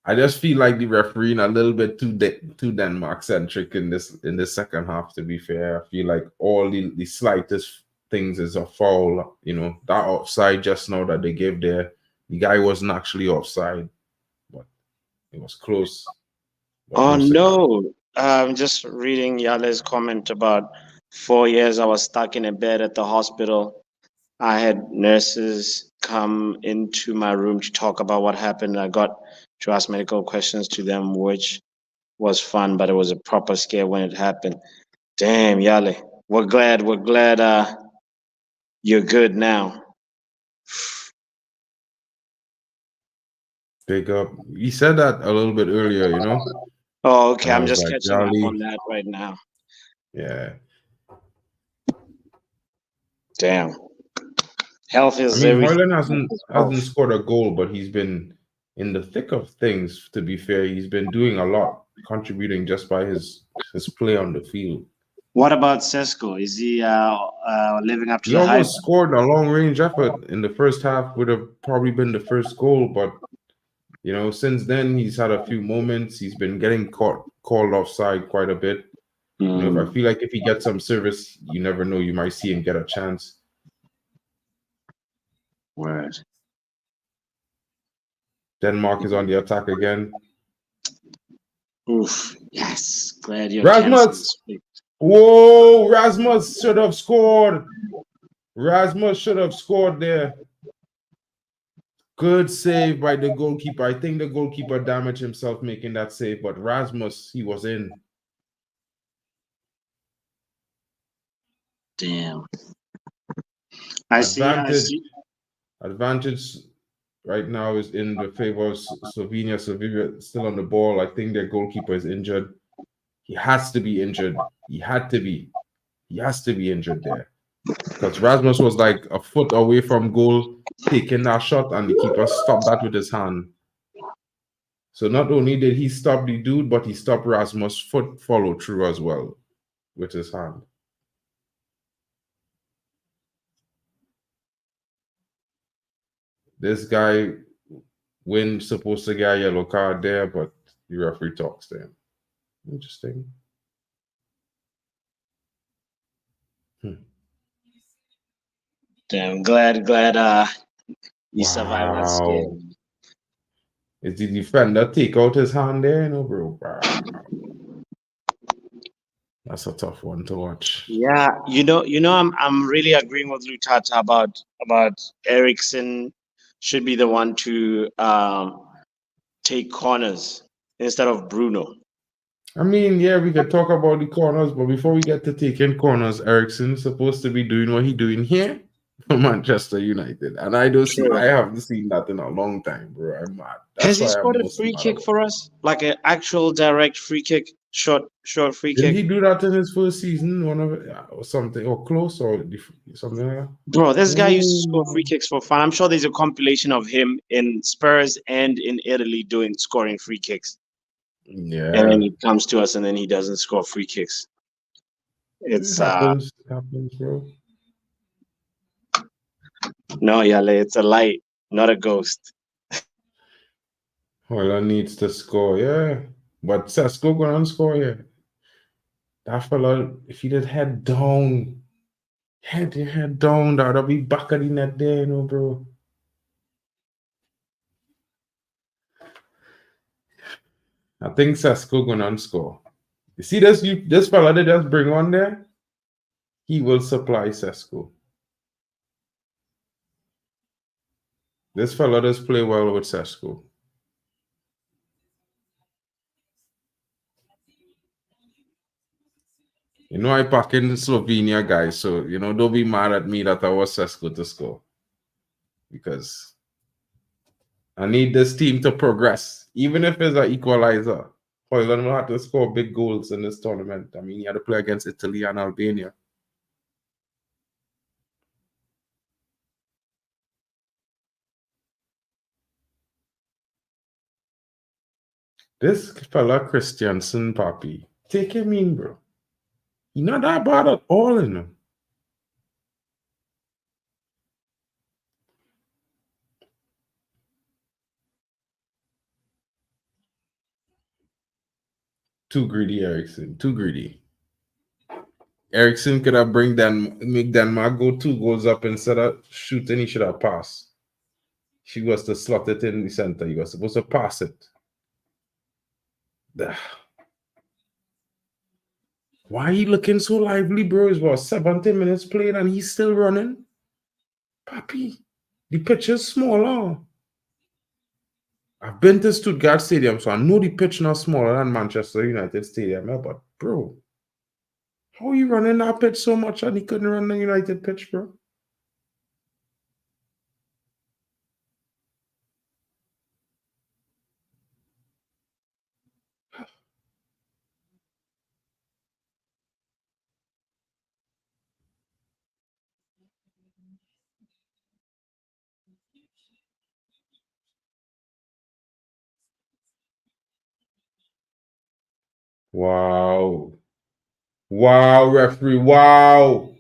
S1: I just feel like the refereeing a little bit too Denmark centric in this second half. To be fair, I feel like all the slightest things is a foul. That offside just now that they gave there, the guy wasn't actually offside, but it was close.
S3: Oh no! I'm just reading Yale's comment about 4 years. I was stuck in a bed at the hospital. I had nurses come into my room to talk about what happened. I got to ask medical questions to them, which was fun, but it was a proper scare when it happened. Damn, Yale. We're glad you're good now.
S1: Big up. He said that a little bit earlier,
S3: Oh, okay. I'm just catching up on that right now.
S1: Yeah.
S3: Damn. Health is
S1: Højlund hasn't scored a goal, but he's been in the thick of things. To be fair, he's been doing a lot, contributing just by his play on the field.
S3: What about Sesko? Is he living up to the hype?
S1: He almost scored a long range effort in the first half. Would have probably been the first goal, but You know, since then he's had a few moments. He's been getting called offside quite a bit. You know, if I feel like if he gets some service, you never know, you might see him get a chance.
S3: Word.
S1: Denmark is on the attack again.
S3: Oof. Yes. Glad your
S1: Rasmus! Whoa! Rasmus should have scored. Rasmus should have scored there. Good save by the goalkeeper. I think the goalkeeper damaged himself making that save, but Rasmus, he was in.
S3: Damn. I see.
S1: Advantage right now is in the favor of Slovenia. Slovenia still on the ball. I think their goalkeeper is injured. He has to be injured. He has to be injured there. Because Rasmus was like a foot away from goal, taking that shot, and the keeper stopped that with his hand. So not only did he stop the dude, but he stopped Rasmus' foot follow through as well with his hand. This guy supposed to get a yellow card there, but the referee talks to him. Interesting.
S3: Damn, glad you survived that scare.
S1: Is the defender take out his hand there, you know, bro? That's a tough one to watch.
S3: Yeah, I'm really agreeing with Lutata about Ericsson should be the one to take corners instead of Bruno.
S1: I mean, yeah, we could talk about the corners, but before we get to taking corners, Ericsson's supposed to be doing what he's doing here for Manchester United, and I haven't seen that in a long time, bro. I'm mad.
S3: Has he scored a free kick for us, like an actual direct free kick, short free kick?
S1: Did he do that in his first season? One of it, or something, or close, or something like that?
S3: Bro, this guy used to score free kicks for fun. I'm sure there's a compilation of him in Spurs and in Italy scoring free kicks.
S1: Yeah.
S3: And then he comes to us and then he doesn't score free kicks. It
S1: happens, bro.
S3: No, Yale, it's a light, not a ghost.
S1: Hoyland needs to score, yeah. But Sesko gonna score, yeah. That fella, if he did head down, that'll be back at the net there, you know, bro. I think Sesko gonna score. You see this fella they just bring on there? He will supply Sesko. This fella does play well with Sesko. You know, I pack in Slovenia, guys, so, you know, don't be mad at me that I was Sesko to score. Because I need this team to progress. Even if it's an equalizer, Hoyland will have to score big goals in this tournament. I mean, he had to play against Italy and Albania. This fella Christiansen, Papi, take him in, bro. He's not that bad at all, you know. Too greedy, Ericsson. Too greedy. Ericsson could have make Denmark go 2 goals up instead of shooting. He should have passed. She was to slot it in the center. He was supposed to pass it. Why are you looking so lively, bro? It's about 70 minutes played and he's still running. Papi, the pitch is smaller. I've been to Stuttgart Stadium, so I know the pitch not smaller than Manchester United Stadium. Yeah, but, bro, how are you running that pitch so much and he couldn't run the United pitch, bro? Wow. Wow, referee. Wow.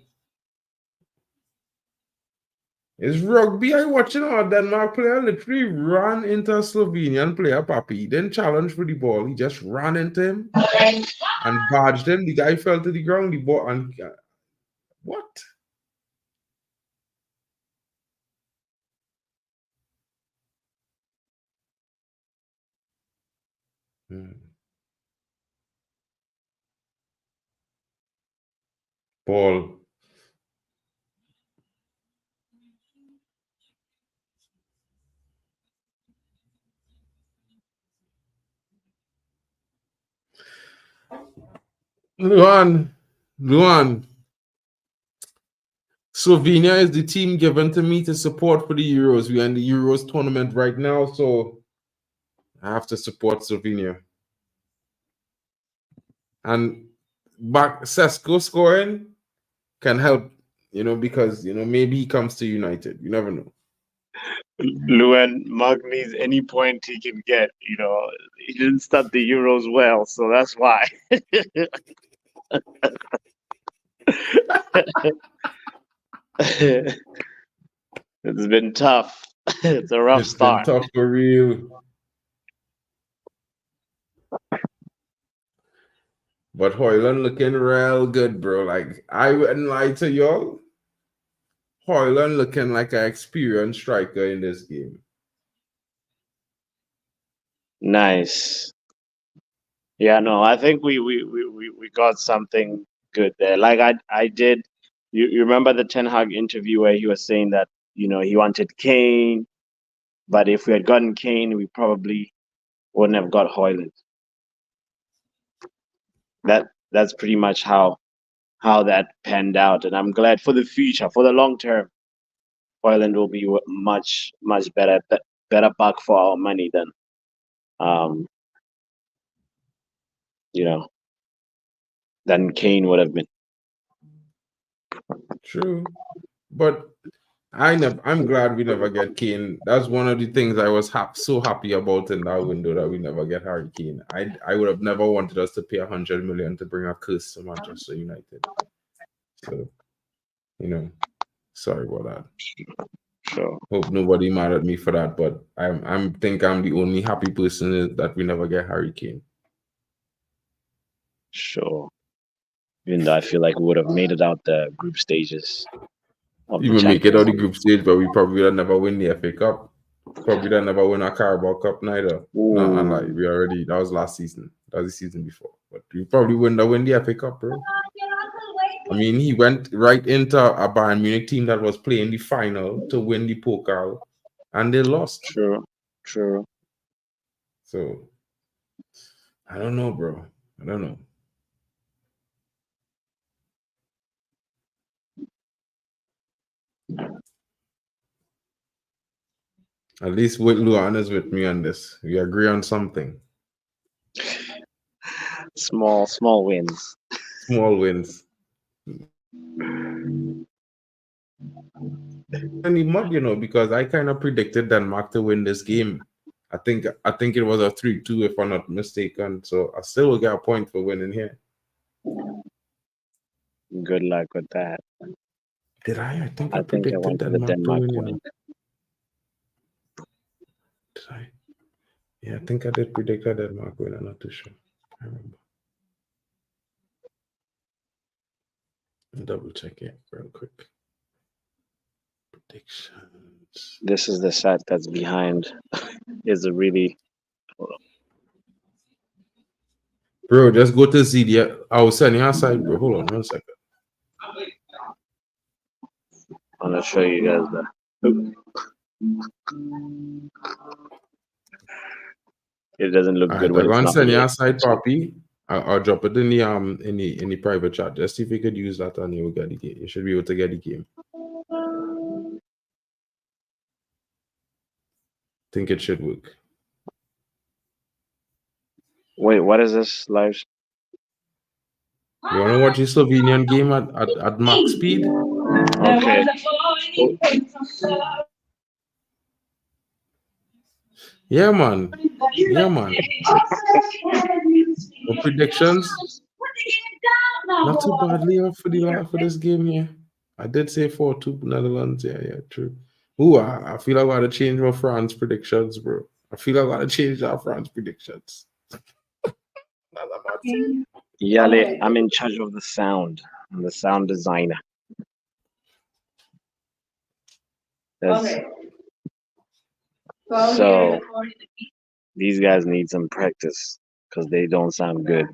S1: It's rugby. I watching our Denmark player literally ran into a Slovenian player, Papi. He didn't challenge for the ball. He just ran into him and barged him. The guy fell to the ground. The ball and what? Ball. Luan. Slovenia is the team given to me to support for the Euros. We are in the Euros tournament right now, so I have to support Slovenia. And back Sesko scoring can help, because maybe he comes to United. You never know.
S3: Luan, Mark needs any point he can get. He didn't start the Euros well, so that's why. It's been tough. It's a rough start.
S1: Been tough for real. But Hoyland looking real good, bro. Like, I wouldn't lie to y'all. Hoyland looking like an experienced striker in this game.
S3: Nice. Yeah, no, I think we got something good there. Like I did. You remember the Ten Hag interview where he was saying that he wanted Kane, but if we had gotten Kane, we probably wouldn't have got Hoyland. That's pretty much how that panned out, and I'm glad for the future, for the long term. Hoyland will be much better buck for our money than than Kane would have been.
S1: True, but I'm glad we never get Kane. That's one of the things I was so happy about in that window, that we never get Harry Kane. I would have never wanted us to pay 100 million to bring a curse to Manchester United. So, sorry about that.
S3: Sure.
S1: Hope nobody mad at me for that, but I think I'm the only happy person that we never get Harry Kane.
S3: Sure. Even though I feel like we would have made it out the group stages.
S1: We will make it out the group stage, but we probably will never win the FA Cup. Probably will never win a Carabao Cup neither. Not unlike that was last season. That was the season before. But we probably win the FA Cup, bro. I mean, he went right into a Bayern Munich team that was playing the final to win the Pokal, and they lost.
S3: True.
S1: So, I don't know, bro. I don't know. At least Luan is with me on this. We agree on something.
S3: Small wins.
S1: Small wins. And mud, because I kind of predicted Denmark to win this game. I think it was a 3-2 if I'm not mistaken. So I still will get a point for winning here.
S3: Good luck with that.
S1: Did I? I think I predicted Denmark to win. Did I? Yeah, I think I did predict that Denmark win. I'm not too sure. I remember. I'll double check it real quick. Predictions.
S3: This is the site that's behind. Is a really.
S1: Bro, just go to ZDF. I was sending your side, bro. Hold on 1 second.
S3: I'm gonna show you guys that. It doesn't look good when it's not.
S1: Send your side, Papi. I'll drop it in the private chat. Just see if you could use that and you'll get the game. You should be able to get the game. I think it should work.
S3: Wait, what is this live?
S1: You want to watch the Slovenian game at max speed?
S3: Okay.
S1: Yeah, man. The predictions? Not too badly off for this game here. I did say 4-2 Netherlands. Yeah, true. Ooh, I feel I gotta change my France predictions, bro. I feel I gotta change our France predictions. That's about it.
S3: Yale, I'm in charge of the sound. I'm the sound designer. That's- So these guys need some practice because they don't sound good.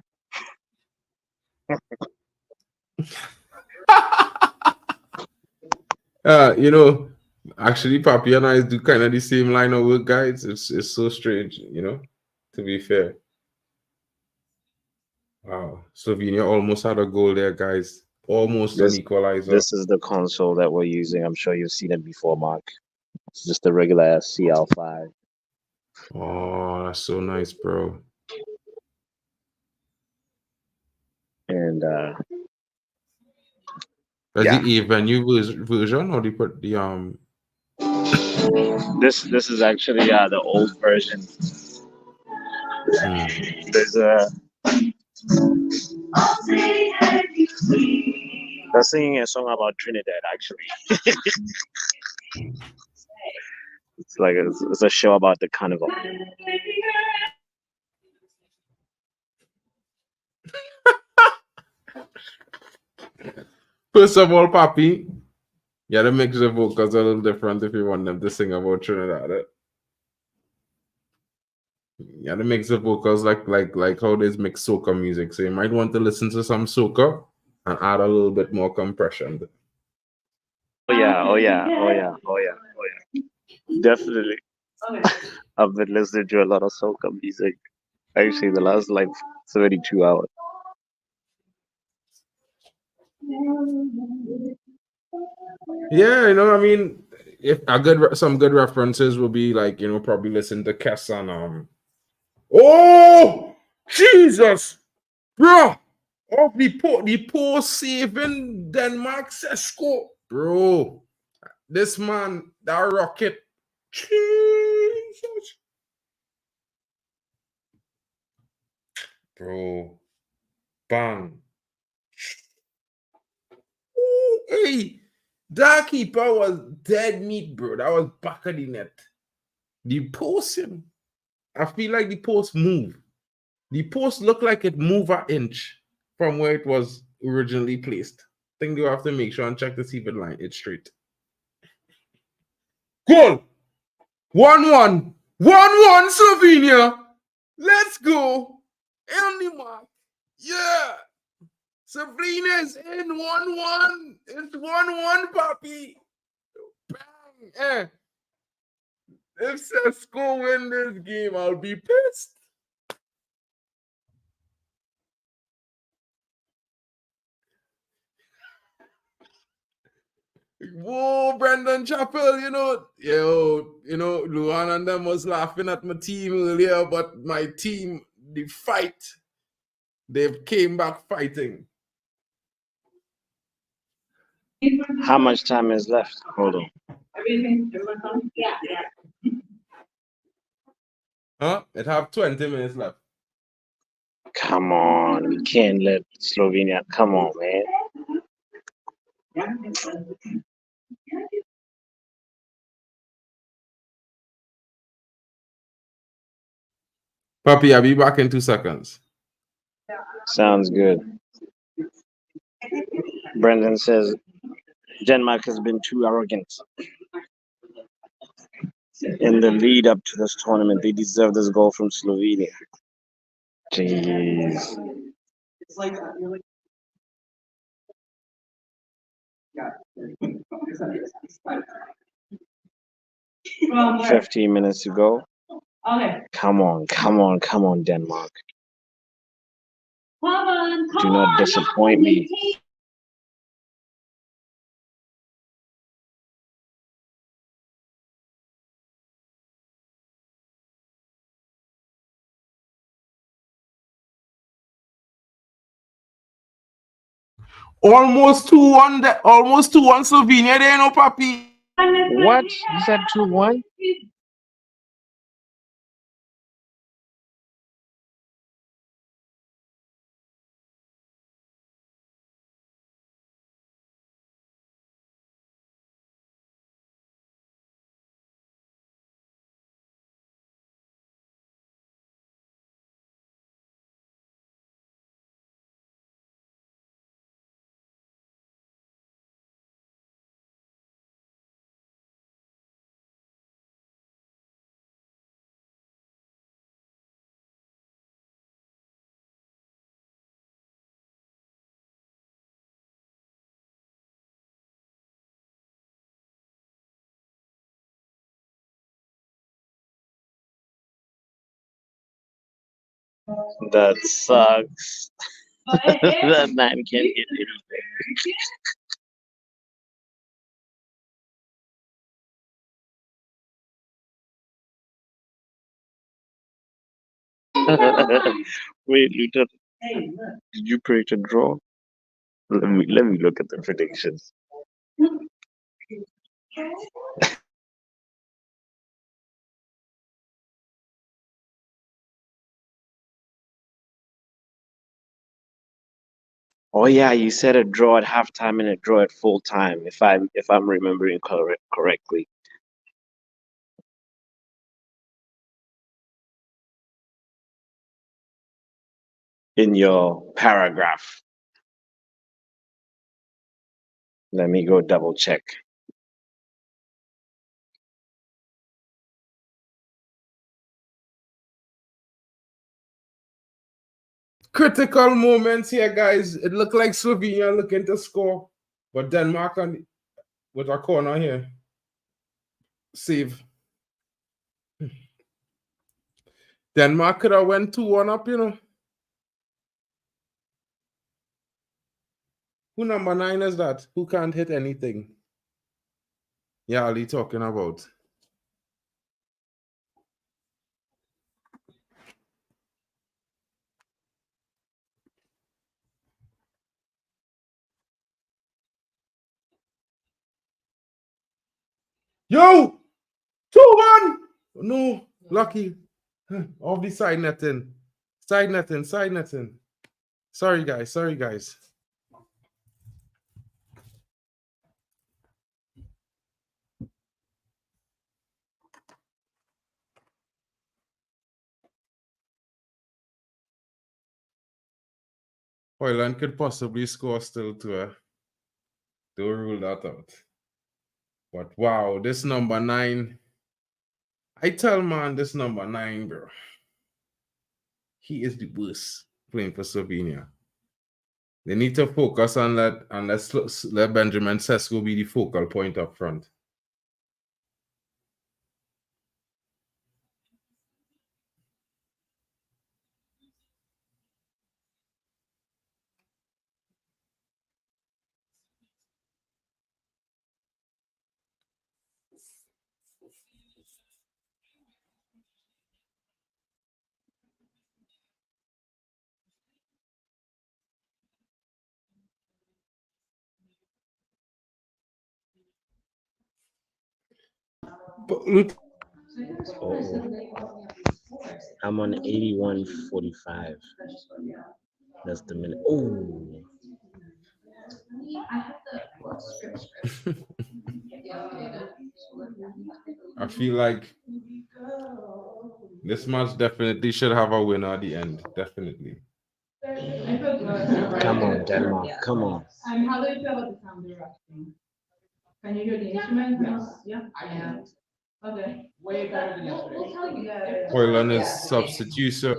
S1: You know, actually, Papi and I do kind of the same line of work, guys. It's so strange, you know. To be fair, wow, Slovenia almost had a goal there, guys. Almost an
S3: This
S1: equalizer.
S3: this is the console that we're using. I'm sure you've seen it before, Mark. It's just a regular CL5.
S1: Oh, that's so nice, bro.
S3: And
S1: Is
S3: yeah,
S1: the venue version or the
S3: this is actually the old version.
S1: hmm.
S3: There's a they're singing a song about Trinidad. Actually, it's a show about the carnival.
S1: First of all, Papi, you gotta make the vocals a little different if you want them to sing about Trinidad. You gotta mix the vocals like how they mix soca music. So you might want to listen to some soca and add a little bit more compression.
S3: Oh yeah, oh yeah, oh yeah, oh yeah, oh yeah. Definitely. I've been listening to a lot of soca music. Actually, the last like 32 hours.
S1: Yeah, you know, I mean, if a some good references will be like, you know, probably listen to Kess and oh Jesus, bro. Oh, the poor saving Denmark Sesko, bro. This man, that rocket, Jesus, bro, bang. Ooh, hey, that keeper was dead meat, bro. That was back of the net. The post him. I feel like the post moved. The post looked like it moved an inch from where it was originally placed. I think you have to make sure and check to see if it line it's straight. Goal! 1-1. 1-1 Slovenia. Let's go. On the mark. Yeah. Slovenia is in 1-1. It's 1-1, Papi. Bang. If Sesko win this game, I'll be pissed. Whoa, Brendan Chappell, Luan and them was laughing at my team earlier, but my team, the fight, they've came back fighting.
S3: How much time is left? Hold on.
S1: Huh? It have 20 minutes left.
S3: Come on, we can't let Slovenia. Come on, man.
S1: Papi, I'll be back in 2 seconds.
S3: Sounds good. Brendan says Denmark has been too arrogant in the lead up to this tournament. They deserve this goal from Slovenia. Jeez. 15 minutes to go. Come on, Denmark. Do not disappoint me.
S1: Almost 2-1, almost 2-1 Slovenia there, no, Papi.
S3: What? You said 2-1? That sucks. That man can't hit anything. Wait, Luther, did you predict a draw? Let me look at the predictions. Oh yeah, you said a draw at halftime and a draw at full time, if I'm remembering correctly. In your paragraph. Let me go double check.
S1: Critical moments here, guys. It looked like Slovenia looking to score, but Denmark with a corner here. Save. Denmark could have went 2-1 up, you know. Who number 9 is that? Who can't hit anything? Yeah, Ali talking about. Yo! 2-1! No, lucky. Off the side netting. Side netting. Sorry, guys. Hoyland could possibly score still too. Don't rule that out. But wow, this number 9. I tell man, this number 9, bro. He is the worst playing for Slovenia. They need to focus on that and let Benjamin Sesko be the focal point up front. But
S3: I'm on 81:45. That's the minute. Oh,
S1: I feel like this match definitely should have a winner at the end. Definitely.
S3: come on, Denmark. Come on.
S4: How do you feel about the sound you're acting? Can you hear the instrument? Yeah. Okay. Way better than yesterday. We'll tell you.
S1: Hoyland is substituted.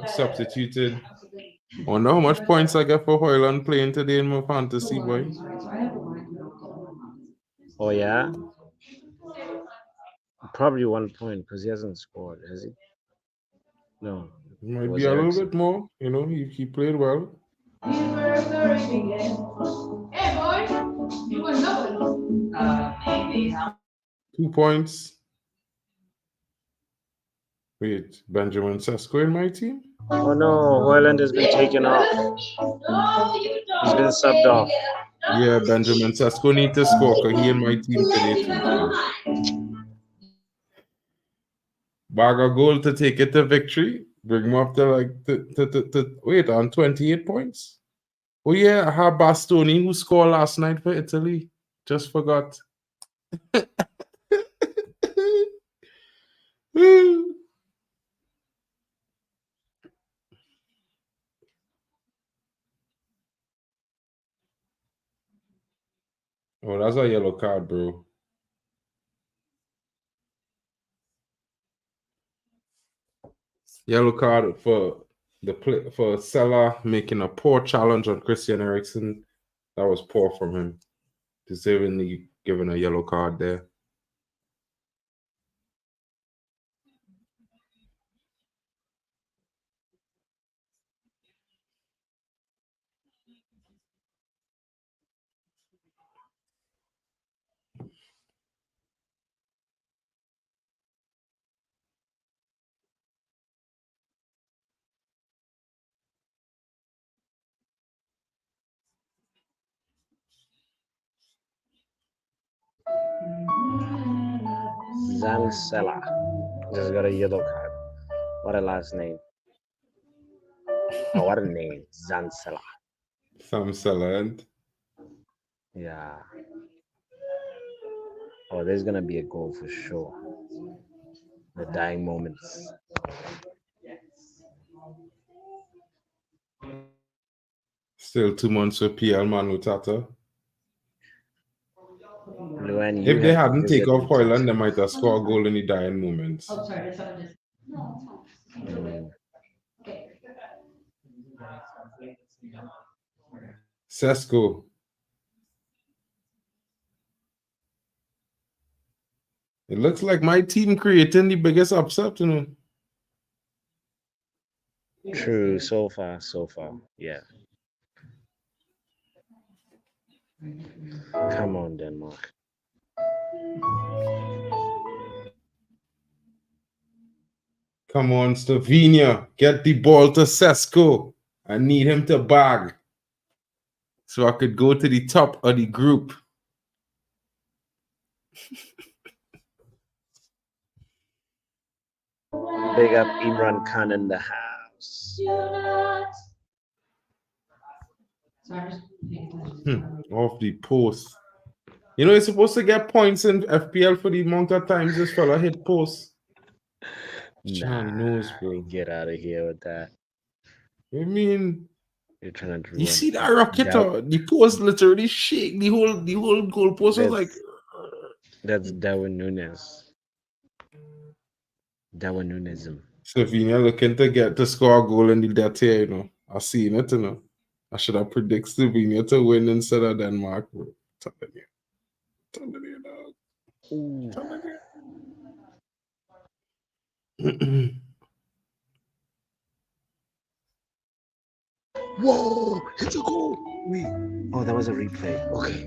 S1: I wonder how much points I get for Hoyland playing today in my fantasy, boy.
S3: Oh yeah. Probably 1 point because he hasn't scored, has he? No.
S1: Might
S3: Was
S1: be a little
S3: Ericsson.
S1: bit more. You know, he played well.
S4: Hey boy, you want double?
S1: 2 points. Wait, Benjamin Sesko in my team?
S3: Oh no, Hoyland has been taken off. He's been subbed off.
S1: Yeah, Benjamin Sesko need to score because he in my team today too. Bag a goal to take it to victory. Bring him up to like wait on 28 points. Oh yeah, I have Bastoni who scored last night for Italy. Just forgot. Oh, that's a yellow card, bro. Yellow card for for Salah making a poor challenge on Christian Eriksen. That was poor from him. Deservingly given a yellow card there.
S3: Zancella just got a yellow card. What a last name. Oh, what a name. Zancella.
S1: Sam Selland.
S3: Yeah. Oh, there's gonna be a goal for sure. The dying moments.
S1: Still 2 months for PL Manu Tata.
S3: Luan, you
S1: If they
S3: have to
S1: hadn't
S3: visit
S1: taken off
S3: me
S1: Hoyland, they
S3: sometime.
S1: might have scored a goal in the dying moments.
S4: Oh, sorry, did someone just?
S3: Mm.
S1: Sesko. It looks like my team creating the biggest upset, you know.
S3: True, so far. Yeah. Come on, Denmark.
S1: Come on, Slovenia. Get the ball to Sesko. I need him to bag so I could go to the top of the group.
S3: Big up Imran Khan in the house.
S1: Off the post. You know, you're supposed to get points in FPL for the amount of times this fella hit post. Chan knows, bro.
S3: Get out of here with that.
S1: I mean,
S3: You're trying to
S1: you
S3: ruin
S1: see that rocket? The post literally shake. The whole goal post was like.
S3: That's Darwin Nunes. Darwin Nunesism.
S1: Slovenia looking to score a goal in the death here, you know. I seen it, you know. I should have predicted Slovenia to win instead of Denmark, bro. Telling you, dog. Telling you.
S3: Whoa! It's a goal! Wait. Oh, that was a replay. Okay.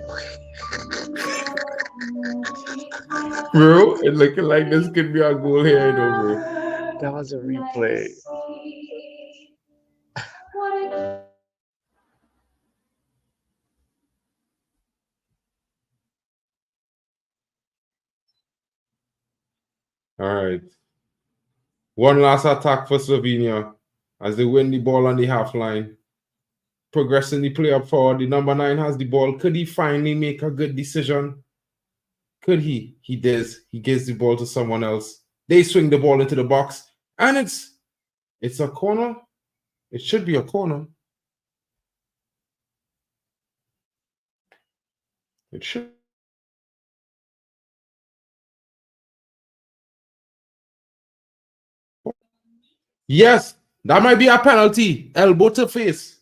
S1: Bro, it looking like this could be a goal here, you know, bro.
S3: That was a replay.
S1: All right. One last attack for Slovenia as they win the ball on the half line. Progressing the play up forward. The number 9 has the ball. Could he finally make a good decision? Could he? He does. He gives the ball to someone else. They swing the ball into the box. And it's a corner. It should be a corner. It should. Yes, that might be a penalty. Elbow to face.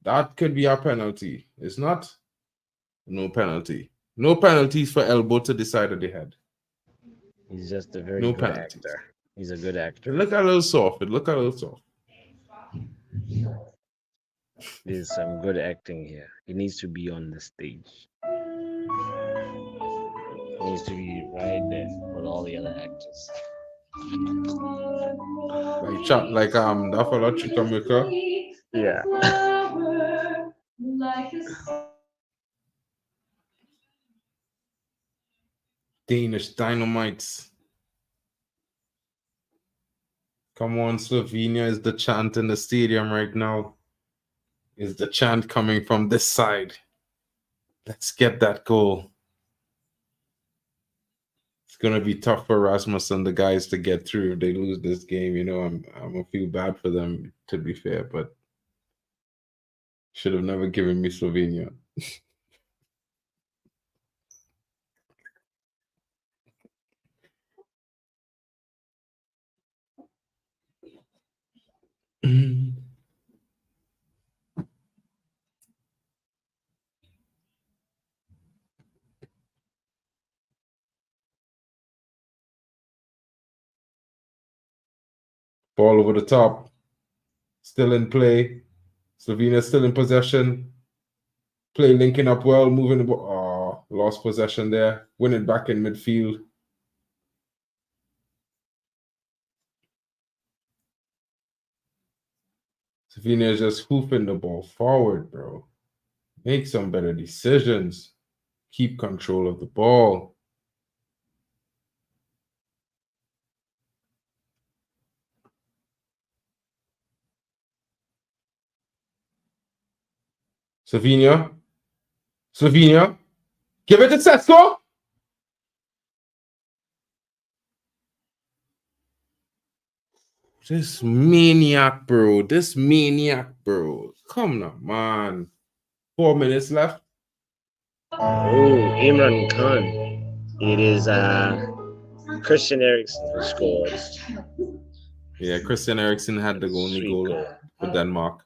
S1: That could be a penalty. It's not. No penalty. No penalties for elbow to the side of the head.
S3: He's just a very
S1: No
S3: good
S1: penalties.
S3: actor. He's a good actor.
S1: It look a little soft. It look a little soft.
S3: There's some good acting here. He needs to be on the stage. He needs to be right there with all the other actors.
S1: Like chat, like that fella Chukwuemeka.
S3: Yeah.
S1: Danish dynamites. Come on, Slovenia is the chant in the stadium right now. Is the chant coming from this side? Let's get that goal. It's gonna be tough for Rasmus and the guys to get through if they lose this game. You know, I'm gonna feel bad for them, to be fair, but should have never given me Slovenia. Ball over the top. Still in play. Slovenia still in possession. Play linking up well, moving the ball. Oh, lost possession there. Win it back in midfield. Slovenia is just hoofing the ball forward, bro. Make some better decisions. Keep control of the ball. Slovenia. Slovenia. Give it to Sesko. This maniac, bro. This maniac, bro. Come on, man. 4 minutes left.
S3: Oh, Imran Khan. It is Christian Eriksen who scored.
S1: Yeah, Christian Eriksen had the only
S3: Sweet
S1: goal
S3: goal.
S1: for Denmark.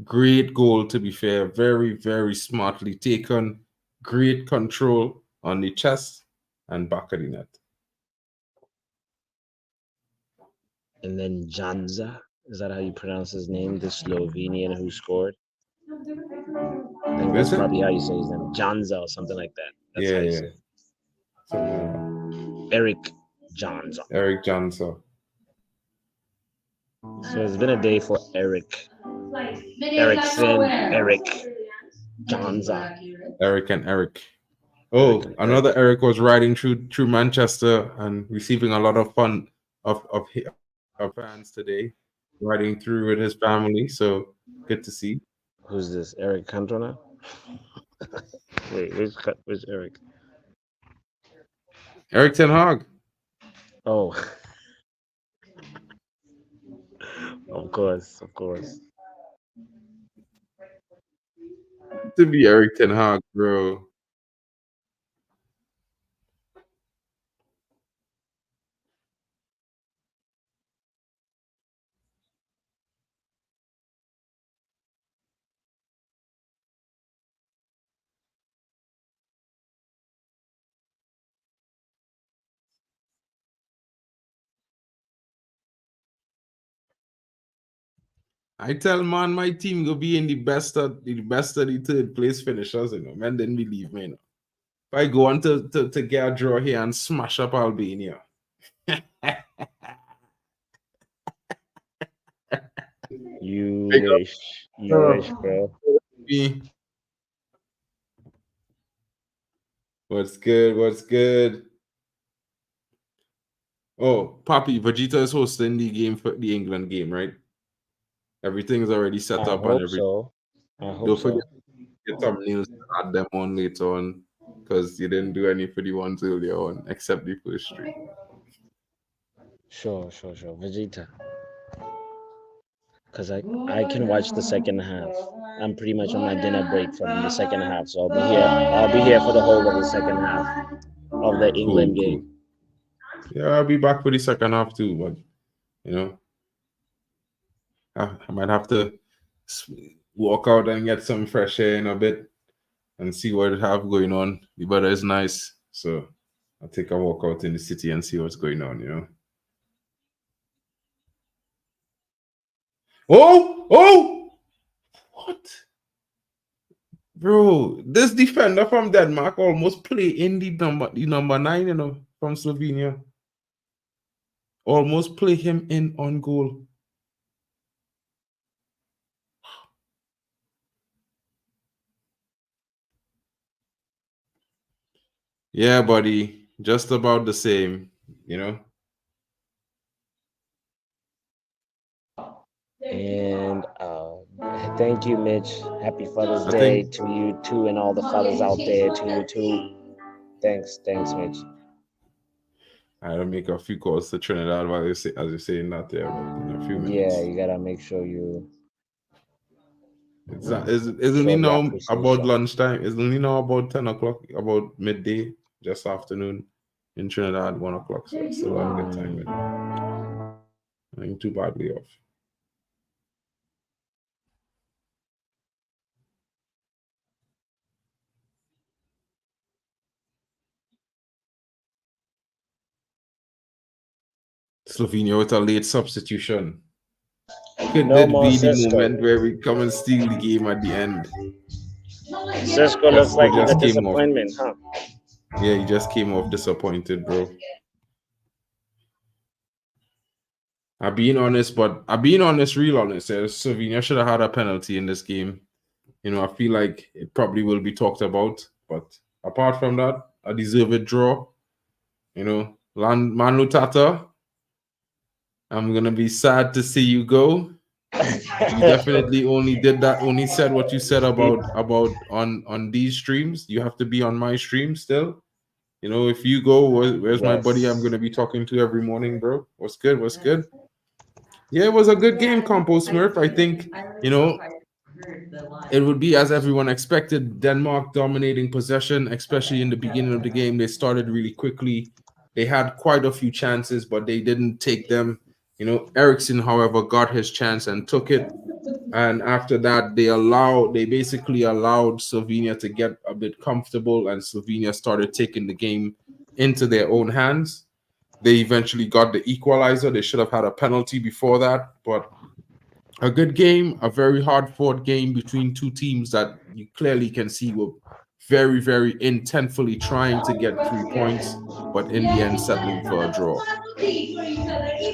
S1: Great goal, to be fair. Very, very smartly taken. Great control on the chest and back of the net.
S3: And then Janza, is that how you pronounce his name? The Slovenian who scored. I think that's
S1: Is it?
S3: probably how you say his name. Janza or something like that. That's how you say it.
S1: Something like
S3: Eric Janza.
S1: that. Eric Johnson.
S3: So it's been a day for Eric. Eriksen, Eric Janza.
S1: Eric and Eric. Oh, another Eric was riding through Manchester and receiving a lot of fun of fans today, riding through with his family. So good to see.
S3: Who's this? Eric Cantona? Wait, where's Eric?
S1: Eric Ten Hag.
S3: Oh. Of course.
S1: To be Eric Ten Hag, bro. I tell man, my team go be in the best of the third place finishers, you know. Man, didn't believe me, you know. If I go on to get a draw here and smash up Albania.
S3: You
S1: Big up.
S3: wish, bro.
S1: What's good? Oh, Papi, Vegeta is hosting the game for the England game, right? Everything's already set up and everything.
S3: So. I hope
S1: Don't
S3: so.
S1: forget to get some nails to add them on later on, because you didn't do any for the ones earlier on, except the first three.
S3: Sure. Vegeta. Because I can watch the second half. I'm pretty much on my dinner break from the second half, so I'll be here for the whole of the second half of the England game.
S1: Yeah, I'll be back for the second half too, but you know, I might have to walk out and get some fresh air in a bit and see what I have going on. The weather is nice, so I'll take a walk out in the city and see what's going on, you know. Oh! What? Bro, this defender from Denmark almost play in the number 9, you know, from Slovenia. Almost play him in on goal. Yeah, buddy. Just about the same, you know.
S3: And thank you, Mitch. Happy Father's Day to you too, and all the fathers out there. To you too. Thanks, Mitch.
S1: I had to make a few calls to Trinidad while as you're saying that there, but in a few minutes.
S3: Yeah, you gotta make sure you.
S1: It's only now about lunchtime. It's only now about 10 o'clock, about midday, just afternoon in Trinidad, 1 o'clock. So it's still a good time. I ain't too badly off. Slovenia with a late substitution. Could it be the moment where we come and steal the game at the end?
S3: Sesko looks like he's a disappointment, huh?
S1: Yeah, he just came off disappointed, bro. I'm being honest, but I'm being honest, real honest. Slovenia should have had a penalty in this game. You know, I feel like it probably will be talked about. But apart from that, a deserved draw. You know, Manu Tata, I'm gonna be sad to see you go. You definitely only said what you said about on these streams. You have to be on my stream still. You know, if you go, where's my buddy I'm gonna be talking to every morning, bro? What's good? What's good? Yeah, it was a good game, Compo Smurf. I think, you know, it would be as everyone expected. Denmark dominating possession, especially in the beginning of the game. They started really quickly. They had quite a few chances, but they didn't take them. You know, Ericsson, however, got his chance and took it. And after that, they basically allowed Slovenia to get a bit comfortable, and Slovenia started taking the game into their own hands. They eventually got the equalizer. They should have had a penalty before that, but a good game, a very hard-fought game between two teams that you clearly can see were very, very intentfully trying to get 3 points, but in the end settling for a draw.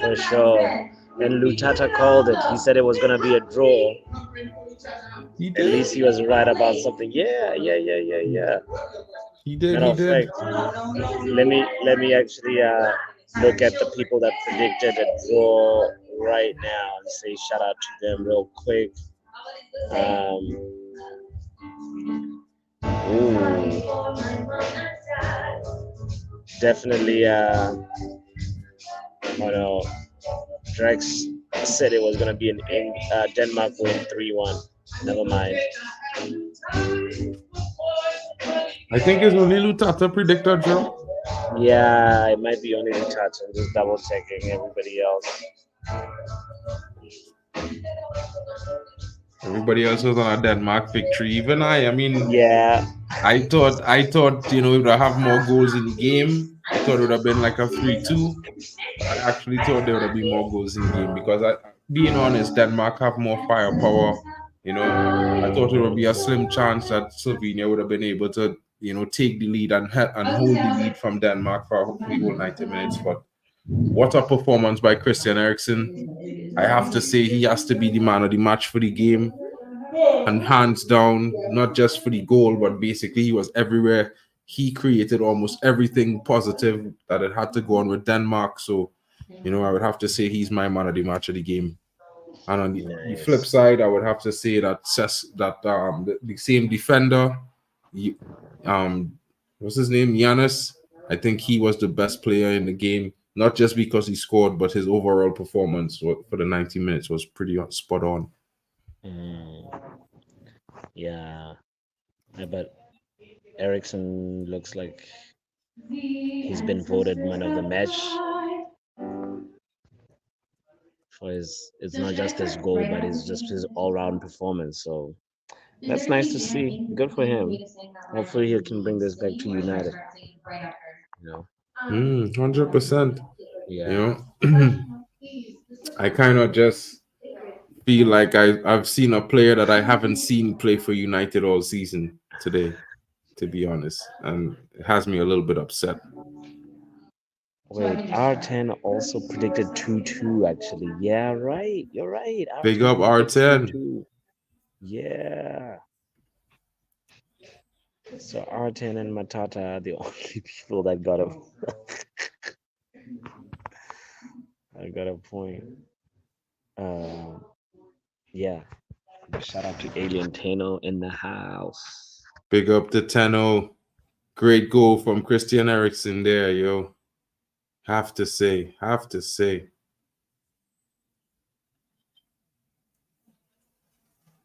S3: For sure. And Lutata called it. He said it was going to be a draw.
S1: He
S3: At
S1: did.
S3: least he was right about something. Yeah.
S1: He did.
S3: Matter
S1: He
S3: of
S1: did.
S3: fact, let me actually look at the people that predicted a draw right now and say shout out to them real quick. Definitely. Oh no, Drex said it was gonna be Denmark win 3-1. Never mind.
S1: I think it's only Lutata predict a draw.
S3: Yeah, it might be only the touch. I'm just double checking everybody else.
S1: Everybody else was on a Denmark victory. Even I mean,
S3: Yeah.
S1: I thought, you know, it would have more goals in the game. I thought it would have been like a 3-2. I actually thought there would be more goals in the game because, being honest, Denmark have more firepower. You know, I thought it would be a slim chance that Slovenia would have been able to, you know, take the lead and hold the lead from Denmark for hopefully whole 90 minutes. But what a performance by Christian Eriksen. I have to say he has to be the man of the match for the game. And hands down, not just for the goal, but basically he was everywhere. He created almost everything positive that it had to go on with Denmark. So, you know, I would have to say he's my man of the match of the game. And on the flip side, I would have to say that the same defender, what's his name, Giannis. I think he was the best player in the game, not just because he scored, but his overall performance for the 90 minutes was pretty spot on.
S3: Yeah, but Ericsson looks like he's been voted man of the match for it's not just his goal, but it's just his all-round performance. So that's nice to see. Good for him. Hopefully he can bring this back to United. You know?
S1: 100%.
S3: Yeah.
S1: You know, I kind of just feel like I've seen a player that I haven't seen play for United all season today, to be honest, and it has me a little bit upset.
S3: Wait, R10 also predicted 2-2 actually. Yeah, right. You're right.
S1: Big up R10.
S3: 2-2. Yeah. So R10 and Matata are the only people that got a I got a point. Yeah. Shout out to Alien Tano in the house.
S1: Big up to Tano. Great goal from Christian Eriksen there, yo. Have to say.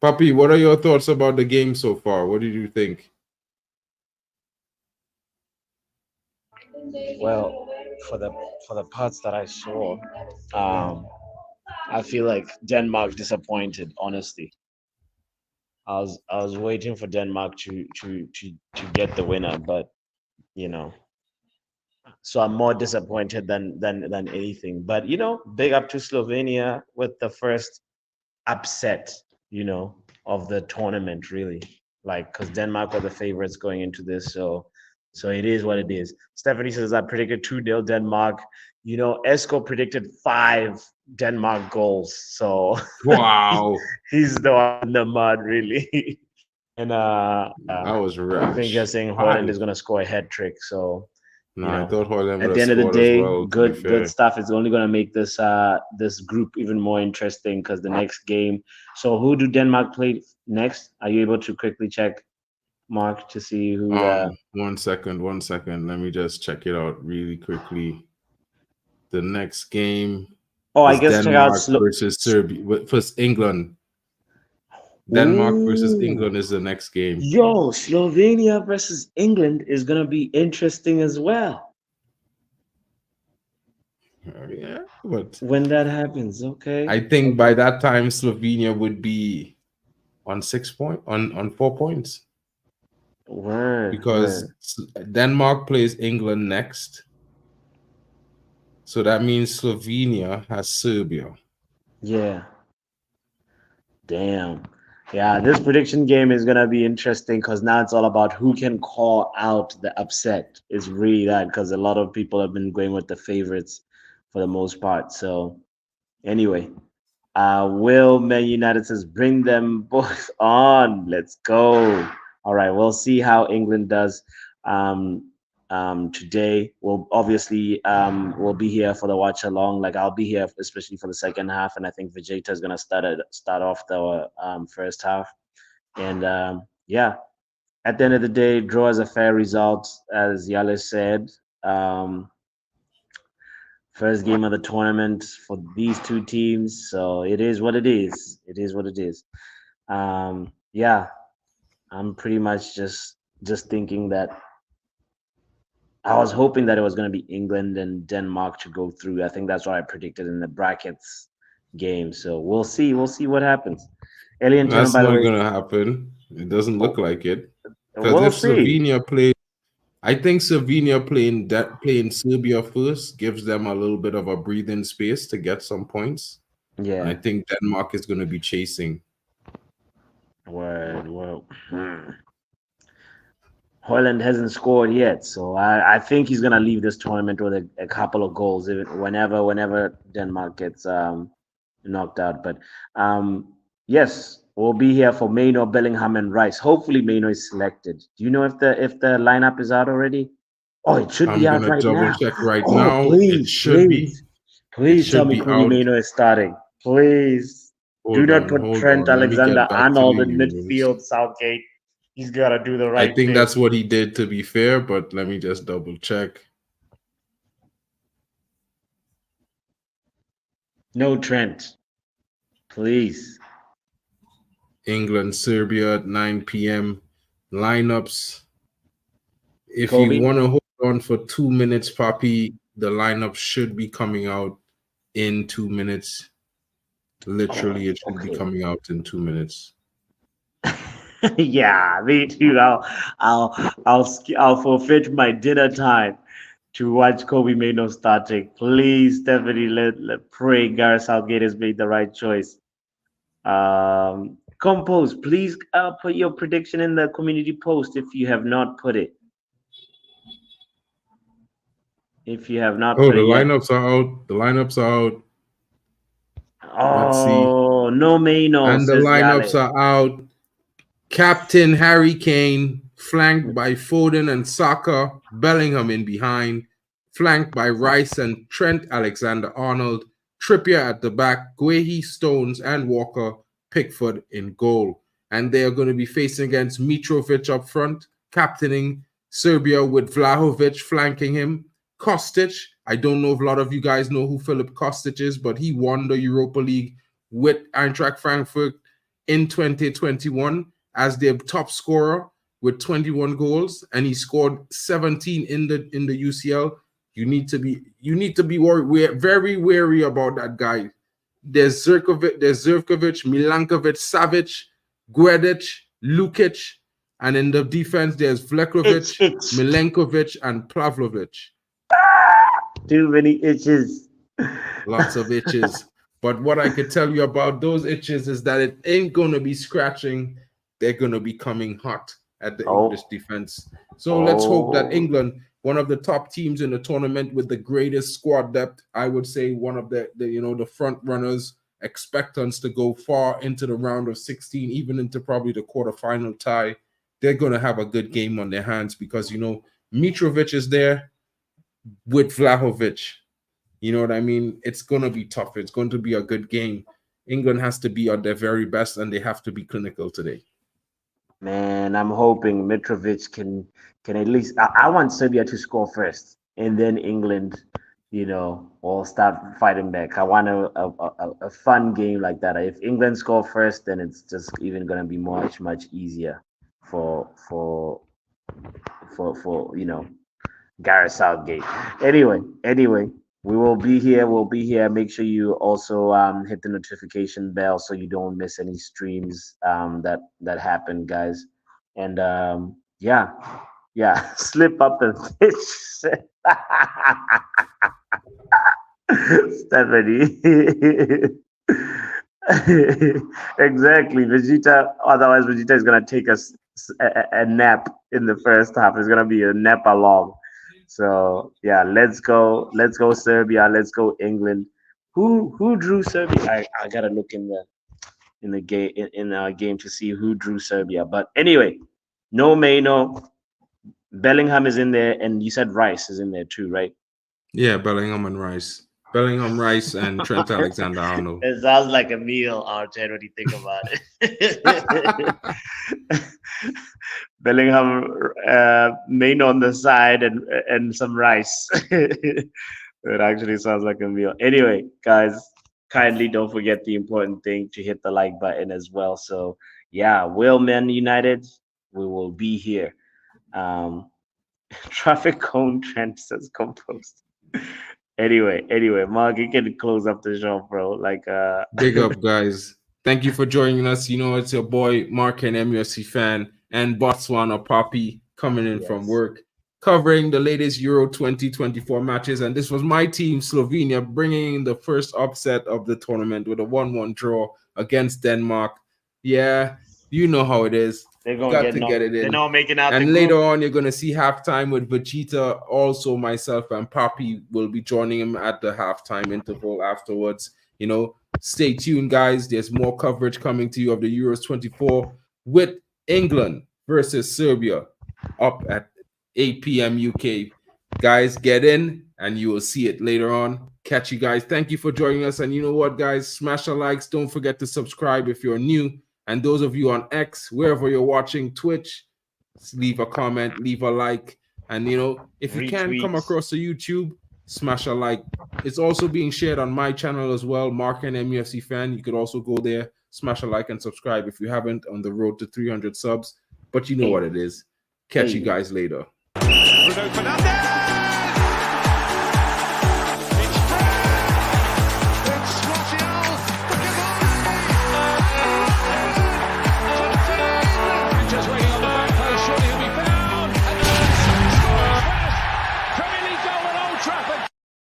S1: Papi, what are your thoughts about the game so far? What did you think?
S3: Well, for the parts that I saw, I feel like Denmark disappointed, honestly. I was waiting for Denmark to get the winner, but you know, so I'm more disappointed than anything. But you know, big up to Slovenia with the first upset, you know, of the tournament, really. Like, because Denmark were the favorites going into this, so So it is what it is. Stephanie says I predicted 2-0 Denmark. You know, Esco predicted 5 Denmark goals. So
S1: Wow,
S3: he's the one in the mud, really. And
S1: that was
S3: I think you're
S1: rash.
S3: saying Holland
S1: 5.
S3: is gonna score a hat trick. So
S1: No, I thought Holland
S3: at
S1: would
S3: the
S1: have
S3: end of the
S1: scored as
S3: day,
S1: well. To be
S3: good
S1: fair,
S3: stuff. It's only gonna make this this group even more interesting because the next game. So who do Denmark play next? Are you able to quickly check, Mark, to see who?
S1: 1 second. Let me just check it out really quickly. The next game
S3: Oh, I
S1: is
S3: guess check out
S1: Denmark versus Serbia. First, England. Denmark versus England is the next game.
S3: Yo, Slovenia versus England is gonna be interesting as well.
S1: Yeah, but
S3: When that happens, okay.
S1: I think by that time Slovenia would be on 4 points
S3: Word.
S1: because Denmark plays England next. So that means Slovenia has Serbia.
S3: Yeah. Damn. Yeah, this prediction game is gonna be interesting because now it's all about who can call out the upset. It's really that because a lot of people have been going with the favorites for the most part. So anyway, Will Man United says bring them both on. Let's go. All right, we'll see how England does today. We'll obviously we'll be here for the watch along. Like I'll be here especially for the second half, and I think Vegeta is gonna start off the first half. And yeah, at the end of the day, draw is a fair result, as Yale said. First game of the tournament for these two teams, so it is what it is. It is what it is. Yeah, I'm pretty much just thinking that I was hoping that it was going to be England and Denmark to go through. I think that's what I predicted in the brackets game. So we'll see. We'll see what happens. Alien Channel,
S1: That's
S3: by the
S1: not
S3: way.
S1: going to happen. It doesn't look like it. Because
S3: We'll
S1: if
S3: see.
S1: Slovenia plays, I think Slovenia playing Serbia first gives them a little bit of a breathing space to get some points.
S3: Yeah.
S1: And I think Denmark is going to be chasing.
S3: Well. Holland hasn't scored yet, so I think he's gonna leave this tournament with a couple of goals, whenever Denmark gets knocked out. But yes, we'll be here for Maino, Bellingham, and Rice. Hopefully, Maino is selected. Do you know if the lineup is out already? Oh, it should be out right now.
S1: I'm gonna double check right
S3: Oh,
S1: now.
S3: please,
S1: it should be.
S3: Please tell me Kobe Maino is starting. Please. Do not put Trent Alexander-Arnold in midfield, Southgate. He's got to do the right thing.
S1: I think that's what he did, to be fair, but let me just double check.
S3: No Trent. Please.
S1: England, Serbia at 9 p.m. Lineups. If you want to hold on for 2 minutes, Papi, the lineup should be coming out in 2 minutes. Literally, it should be coming out in 2 minutes.
S3: Yeah, me too. I'll forfeit my dinner time to watch Kobe Maino starting. Please, Stephanie, let pray Gareth Southgate has made the right choice. Compose, please put your prediction in the community post if you have not put it. If you have not put it yet.
S1: Lineups are out. The lineups are out.
S3: Let's see. No Maino.
S1: And the lineups are out. Captain Harry Kane, flanked by Foden and Saka, Bellingham in behind, flanked by Rice and Trent Alexander-Arnold, Trippier at the back, Guehi, Stones, and Walker, Pickford in goal. And they are going to be facing against Mitrovic up front, captaining Serbia with Vlahovic flanking him. Kostic, I don't know if a lot of you guys know who Filip Kostic is, but he won the Europa League with Eintracht Frankfurt in 2021 as their top scorer with 21 goals, and he scored 17 in the UCL. You need to be very wary about that guy. There's Zirkovic, Milankovic, Savic, Guedic, Lukic, and in the defense there's Vlekovic, Milenkovic, and Pavlovic.
S3: Too many itches.
S1: Lots of itches. But what I could tell you about those itches is that it ain't gonna be scratching. They're going to be coming hot. at the
S3: Oh.
S1: English defense. So let's hope that
S3: Oh.
S1: England, one of the top teams in the tournament with the greatest squad depth, I would say one of the front runners, expect us to go far into the round of 16, even into probably the quarterfinal tie. They're going to have a good game on their hands because, Mitrovic is there with Vlahovic. You know what I mean? It's going to be tough. It's going to be a good game. England has to be at their very best, and they have to be clinical today.
S3: Man, I'm hoping Mitrovic can at least. I want Serbia to score first, and then England, will start fighting back. I want a fun game like that. If England score first, then it's just even gonna be much easier for Gareth Southgate. Anyway, we will be here. We'll be here. Make sure you also hit the notification bell so you don't miss any streams that happen, guys. And yeah, slip up and pitch. Stephanie. Exactly, Vegeta. Otherwise, Vegeta is gonna take us a nap in the first half. It's gonna be a nap along. So yeah, let's go Serbia. Let's go England. Who drew Serbia? I gotta look in the game in our game to see who drew Serbia. But anyway, no Maino. Bellingham is in there, and you said Rice is in there too, right?
S1: Yeah, Bellingham and Rice. Bellingham, Rice, and Trent Alexander-Arnold.
S3: It sounds like a meal, Arjen, when you think about it. Bellingham, main on the side, and some rice. It actually sounds like a meal. Anyway, guys, kindly don't forget the important thing to hit the like button as well. So yeah, will Men United, we will be here. Traffic cone trend says compost. Anyway, Mark, you can close up the show, bro.
S1: Big up, guys. Thank you for joining us. It's your boy Mark, an MUFC fan, and Botswana Poppy coming in from work, covering the latest Euro 2024 matches. And this was my team, Slovenia, bringing in the first upset of the tournament with a 1-1 draw against Denmark. Yeah, you know how it is.
S3: They're gonna get it in. They're not making out.
S1: And later on, you're gonna see halftime with Vegeta. Also, myself and Papi will be joining him at the halftime interval afterwards. Stay tuned, guys. There's more coverage coming to you of the Euros 24 with England versus Serbia up at 8 p.m. UK. Guys, get in and you will see it later on. Catch you guys. Thank you for joining us. And you know what, guys? Smash the likes. Don't forget to subscribe if you're new. And those of you on X, wherever you're watching, Twitch, leave a comment, leave a like. And, if you can come across to YouTube, smash a like. It's also being shared on my channel as well, Mark and MUFC fan. You could also go there, smash a like and subscribe if you haven't, on the road to 300 subs. But you know what it is. Catch you guys later. Bruno Fernandes!